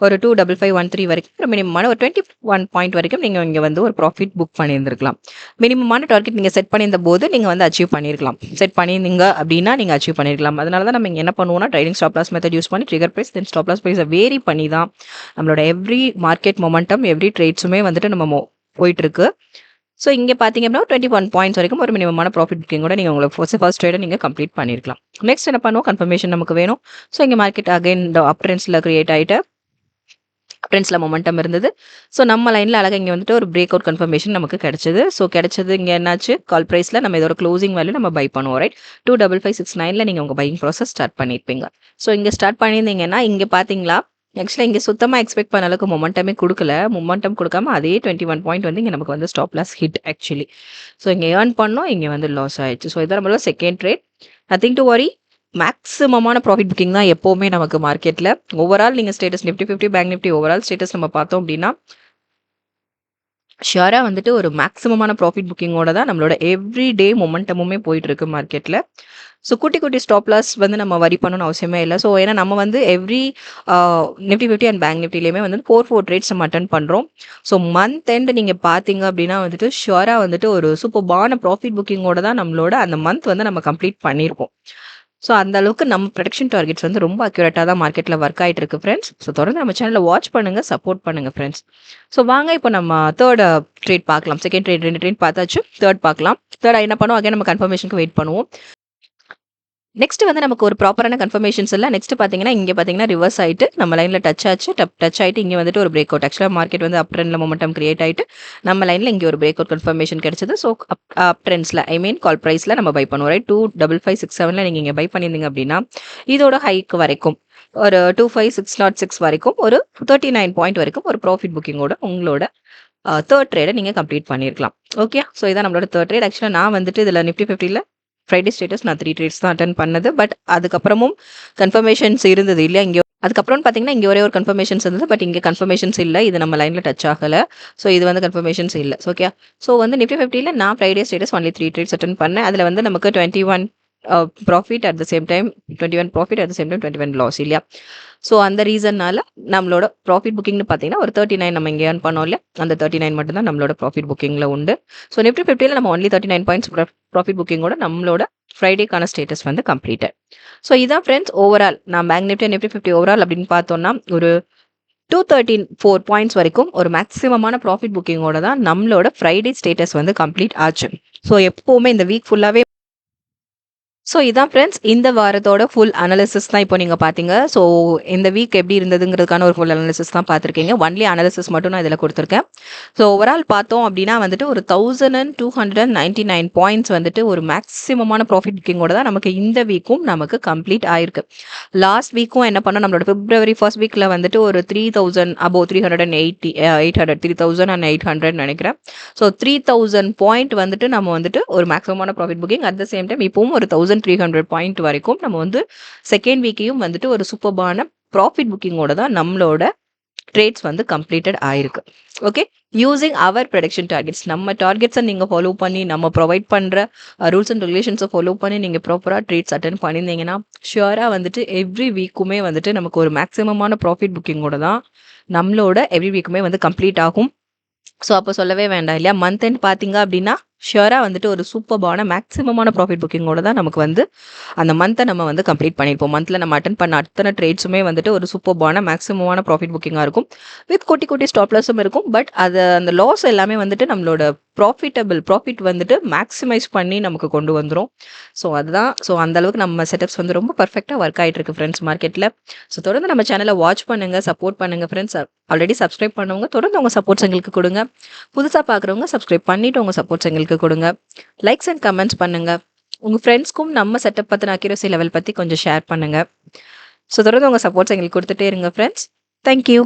ஒரு 25513 வரைக்கும் ஒரு மினிமமான ஒரு 21 பாயிண்ட் வரைக்கும் நீங்கள் இங்கே வந்து ஒரு ப்ராஃபிட் புக் பண்ணியிருந்திருக்கலாம். மினிமமான டார்கெட் நீங்கள் செட் பண்ணியிருந்த போது நீங்கள் வந்து அச்சீவ் பண்ணியிருக்கலாம். செட் பண்ணியிருந்தீங்க அப்படின்னா நீங்கள் அச்சீவ் பண்ணியிருக்கலாம். அதனால தான் நம்ம இங்கே என்ன பண்ணுவோம்னா trading stop loss method use பண்ணி trigger price then stop loss ப்ரைஸை வேரி பண்ணி தான் நம்மளோட எவ்ரி மார்க்கெட் மொமெண்டம் எவ்ரி ட்ரேட்ஸுமே வந்துட்டு நம்ம போயிட்டு இருக்கு. ஸோ இங்கே பார்த்தீங்க அப்படின்னா 21 பாயிண்ட்ஸ் வரைக்கும் ஒரு மினிமமான ப்ராஃபிட் புக்கிங் கூட நீங்கள் உங்களுக்கு ஃபர்ஸ்ட் ட்ரேடை நீங்கள் கம்ப்ளீட் பண்ணியிருக்கலாம். நெக்ஸ்ட் என்ன பண்ணுவோம், கன்ஃபர்மேஷன் நமக்கு வேணும். ஸோ இங்கே மார்க்கெட் அகைன் அப் ட்ரெண்ட்ஸில் கிரியேட் ஆகிட்டு ட்ரெண்ட்ஸில் மொமெண்டம் இருந்தது. ஸோ நம்ம லைனில் அழகாக இங்கே வந்துட்டு ஒரு பிரேக் அவுட் கன்ஃபர்மேஷன் நமக்கு கிடைச்சது. ஸோ கிடைச்சது இங்கே என்னாச்சு, கால் ப்ரைஸில் நம்ம இதோட க்ளோசிங் வேல்யூ நம்ம பை பண்ணுவோம். ரைட், 25569 நீங்கள் உங்கள் பையிங் ப்ராசஸ் ஸ்டார்ட் பண்ணியிருப்பீங்க. ஸோ இங்கே ஸ்டார்ட் பண்ணியிருந்தீங்கன்னா இங்கே பார்த்தீங்களா, ஆக்சுவலாக இங்கே சுத்தமாக எக்ஸ்பெக்ட் பண்ண அளவுக்கு மொமெண்டமே கொடுக்கல. மொமெண்டம் கொடுக்காம அதே 21 பாயிண்ட் வந்து இங்கே நமக்கு வந்து stop loss hit actually. So இங்கே ஏர்ன் பண்ணோம், இங்கே வந்து லாஸ் ஆயிடுச்சு. ஸோ இதான் நம்மளோட செகண்ட் ட்ரேட். நத்திங் டு வரி, மேக்ஸிமமான ப்ராஃபிட் புக்கிங் தான் எப்போவுமே நமக்கு மார்க்கெட்டில். ஓவரால் நீங்கள் status Nifty 50 bank Nifty overall status நம்ம பார்த்தோம் அப்படின்னா ஷியராக வந்துட்டு ஒரு மேக்ஸிமமான ப்ராஃபிட் புக்கிங்கோட தான் நம்மளோட எவ்ரி டே மொமெண்டமுமே போயிட்டு இருக்கு மார்க்கெட்டில். ஸோ குட்டி குட்டி ஸ்டாப் லாஸ் வந்து நம்ம வரி பண்ணணும்னு அவசியமே இல்லை. ஸோ ஏன்னா நம்ம வந்து எவ்ரி நிஃப்டி 50 அண்ட் பேங்க் நிஃப்டிலையுமே வந்து 4 ட்ரேட்ஸ் நம்ம அட்டன் பண்ணுறோம். ஸோ மந்த் எண்ட் நீங்கள் பார்த்தீங்க அப்படின்னா வந்துட்டு ஷியராக வந்துட்டு ஒரு சூப்பர்பான ப்ராஃபிட் புக்கிங்கோட தான் நம்மளோட அந்த மந்த் வந்து நம்ம கம்ப்ளீட் பண்ணியிருக்கோம். ஸோ அந்த அளவுக்கு நம்ம ப்ரொடக்ஷன் டார்கெட்ஸ் வந்து ரொம்ப அக்யூரேட்டாக தான் மார்க்கெட்டில் ஒர்க் ஆகிட்டு இருக்கு ஃப்ரெண்ட்ஸ். ஸோ தொடர்ந்து நம்ம சேனலில் வாட்ச் பண்ணுங்கள், சப்போர்ட் பண்ணுங்கள் ஃப்ரெண்ட்ஸ். ஸோ வாங்க இப்போ நம்ம தேர்ட் ட்ரேட் பார்க்கலாம். செகண்ட் ட்ரேட் 2 ட்ரேட் பார்த்தாச்சு, தேர்ட் பார்க்கலாம். தேர்ட் என்ன பண்ணுவோம், அகைன் நம்ம கன்ஃபர்மேஷனுக்கு வெயிட் பண்ணுவோம். நெக்ஸ்ட் வந்து நமக்கு ஒரு ப்ராப்பரான கன்ஃபர்மேஷன்ஸ் இல்லை. நெக்ஸ்ட் பார்த்தீங்கன்னா இங்கே பார்த்தீங்கன்னா ரிவர்ஸ் ஆகிட்டு நம்ம லைனில் டச் ஆச்சு, டச் ஆகிட்டு இங்கே வந்துட்டு ஒரு பிரேக் அவுட். ஆக்சுவலாக மார்க்கெட் வந்து அப் ட்ரெண்டில் மொமெண்டம் கிரியேட் ஆகிட்டு நம்ம லைனில் இங்கே ஒரு பிரேக் அவுட் கன்ஃபர்மேஷன் கிடைச்சது. ஸோ அப் ட்ரெண்ட்ஸில் கால் ப்ரைஸில் நம்ம பை பண்ணுவோம். ரைட், 25567 நீங்கள் இங்கே பை பண்ணியிருந்தீங்க அப்படின்னா இதோட ஹைக்கு வரைக்கும் ஒரு 25606 வரைக்கும் ஒரு 39 பாயிண்ட் வரைக்கும் ஒரு ப்ராஃபிட் புக்கிங்கோட உங்களோட தேர்ட் ட்ரேடை நீங்கள் கம்ப்ளீட் பண்ணியிருக்கலாம். ஓகே, ஸோ இதான் நம்மளோட தேர்ட் ட்ரேட். ஆக்சுவலாக நான் வந்துட்டு இதில் நிஃப்டி 50ல் ஃப்ரைடே ஸ்டேட்டஸ் நான் 3 ட்ரேட்ஸ் தான் அட்டன் பண்ணது. பட் அதுக்கப்புறமும் கன்ஃபர்மேஷன்ஸ் இருந்தது இல்லையா, இங்கே அதுக்கப்புறம் பார்த்தீங்கன்னா இங்கே ஒரே ஒரு கன்ஃபர்மேஷன்ஸ் இருந்தது. பட் இங்கே கன்ஃபர்மேஷன்ஸ் இல்லை, இது நம்ம லைனில் டச் ஆகலை. ஸோ இது வந்து கன்ஃபர்மேஷன்ஸ் இல்லை. ஓகே, ஸோ வந்து நிஃப்டி 50ல் நான் Friday status only 3 trades attend பண்ணேன். அதில் வந்து நமக்கு 21 profit at the same time 21 profit at the same time 21 loss இல்லையா. ஸோ அந்த ரீசன்னால நம்மளோட ப்ராஃபிட் புக்கிங்னு பார்த்தீங்கன்னா ஒரு 39 நம்ம இங்கே ஏர்ன் பண்ணோம் இல்லையா, அந்த 39 மட்டும்தான் நம்மளோட ப்ராஃபிட் புக்கிங்கில் உண்டு. ஸோ நிஃப்டி 50ல் நம்ம ஒன்லி 39 பாயிண்ட்ஸ் ப்ராஃபிட் புக்கிங்கோட நம்மளோட ஃப்ரைடேக்கான ஸ்டேட்டஸ் வந்து கம்ப்ளீட்டட். ஸோ இதான் ஃப்ரெண்ட்ஸ் ஓவரால் நான் பேங்க் நிஃப்டி நிஃப்டி 50 ஓவரால் அப்படின்னு பார்த்தோம்னா ஒரு 213 பாயிண்ட்ஸ் வரைக்கும் ஒரு மேக்ஸிமமான ப்ராஃபிட் புக்கிங்கோட தான் நம்மளோட ஃப்ரைடே ஸ்டேட்டஸ் வந்து கம்ப்ளீட் ஆச்சு. ஸோ எப்போவுமே இந்த வீக் ஃபுல்லாகவே ஸோ இதான் ஃப்ரெண்ட்ஸ் இந்த வாரத்தோட ஃபுல் அனாலிசிஸ் தான் இப்போ நீங்கள் பார்த்தீங்க. ஸோ இந்த வீக் எப்படி இருந்ததுங்கிறதுக்கான ஒரு ஃபுல் அனாலிசிஸ் தான் பார்த்துருக்கீங்க. ஒன்லி அனாலிசிஸ் மட்டும் நான் இதில் கொடுத்துருக்கேன். ஸோ ஓவரால் பார்த்தோம் அப்படின்னா வந்துட்டு ஒரு 1299 பாயிண்ட்ஸ் வந்துட்டு ஒரு மேக்ஸிமமான ப்ராஃபிட் புக்கிங்கோட தான் நமக்கு இந்த வீக்கும் நமக்கு கம்ப்ளீட் ஆயிருக்கு. லாஸ்ட் வீக்கும் என்ன பண்ணோம், நம்மளோட பிப்ரவரி ஃபர்ஸ்ட் வீக்கில் வந்துட்டு ஒரு 3000 above 3800 நினைக்கிறேன். ஸோ 3000 பாயிண்ட் வந்துட்டு நம்ம வந்துட்டு ஒரு மேக்ஸிமமான profit booking. At the same time இப்பவும் ஒரு 1300 பாயிண்ட் வரைக்கும் நம்ம வந்து செகண்ட் வீக்கையும் வந்துட்டு ஒரு சூப்பர்பான ப்ராஃபிட் புக்கிங்கோட தான் நம்மளோட ட்ரேட்ஸ் வந்து கம்ப்ளீட்டட் ஆயிருக்கு. ஓகே, யூசிங் அவர் ப்ரொடக்ஷன் டார்கெட்ஸ், நம்ம டார்கெட்ஸை நீங்கள் ஃபாலோ பண்ணி நம்ம ப்ரொவைட் பண்ணுற ரூல்ஸ் அண்ட் ரெகுலேஷன்ஸை ஃபாலோ பண்ணி நீங்கள் ப்ராப்பராக ட்ரேட்ஸ் அட்டன் பண்ணியிருந்தீங்கன்னா ஷியராக வந்துட்டு எவ்ரி வீக்குமே வந்துட்டு நமக்கு ஒரு மேக்ஸிமமான ப்ராஃபிட் புக்கிங்கோட தான் நம்மளோட எவ்ரி வீக்குமே வந்து கம்ப்ளீட் ஆகும். ஸோ அப்போ சொல்லவே வேண்டாம் இல்லையா, மந்த் எண்ட் பார்த்தீங்க அப்படின்னா ஷியராக வந்துட்டு ஒரு சூப்பர்பான மேக்ஸிமமான ப்ராஃபிட் புக்கிங்கோட தான் நமக்கு வந்து அந்த மந்த்தை நம்ம வந்து கம்ப்ளீட் பண்ணியிருப்போம். மந்தில் நம்ம அட்டன் பண்ண அத்தனை ட்ரேட்ஸுமே வந்துட்டு ஒரு சூப்பர்பான மேக்ஸிமமான ப்ராஃபிட் புக்கிங்காக இருக்கும். வித் குட்டி குட்டி ஸ்டாப் லாஸும் இருக்கும். பட் அது அந்த லாஸ் எல்லாமே வந்துட்டு நம்மளோட ப்ராஃபிட் வந்துட்டு மேக்ஸிமைஸ் பண்ணி நமக்கு கொண்டு வந்துடும். ஸோ அதுதான், ஸோ அந்தளவுக்கு நம்ம செட்டப்ஸ் வந்து ரொம்ப பர்ஃபெக்டாக ஒர்க் ஆகிட்டு இருக்கு ஃப்ரெண்ட்ஸ் மார்க்கெட்டில். ஸோ தொடர்ந்து நம்ம சேனலை வாட்ச் பண்ணுங்கள், சப்போர்ட் பண்ணுங்கள் ஃப்ரெண்ட்ஸ். ஆல்ரெடி சப்ஸ்கிரைப் பண்ணவங்க தொடர்ந்து உங்கள் சப்போர்ட்ஸ் எங்களுக்கு கொடுங்க. புதுசாக பார்க்குறவங்க சப்ஸ்கிரைப் பண்ணிவிட்டு உங்கள் சப்போர்ட்ஸ் எங்களுக்கு கொடுங்க. லைக்ஸ் அண்ட் கமெண்ட்ஸ் பண்ணுங்க. உங்கள் ஃப்ரெண்ட்ஸ்க்கும் நம்ம செட்டப் பற்றின அக்யூரசி லெவல் பற்றி கொஞ்சம் ஷேர் பண்ணுங்க. ஸோ தொடர்ந்து உங்கள் சப்போர்ட்ஸ் எங்களுக்கு கொடுத்துட்டே இருங்க ஃப்ரெண்ட்ஸ். தேங்க்யூ.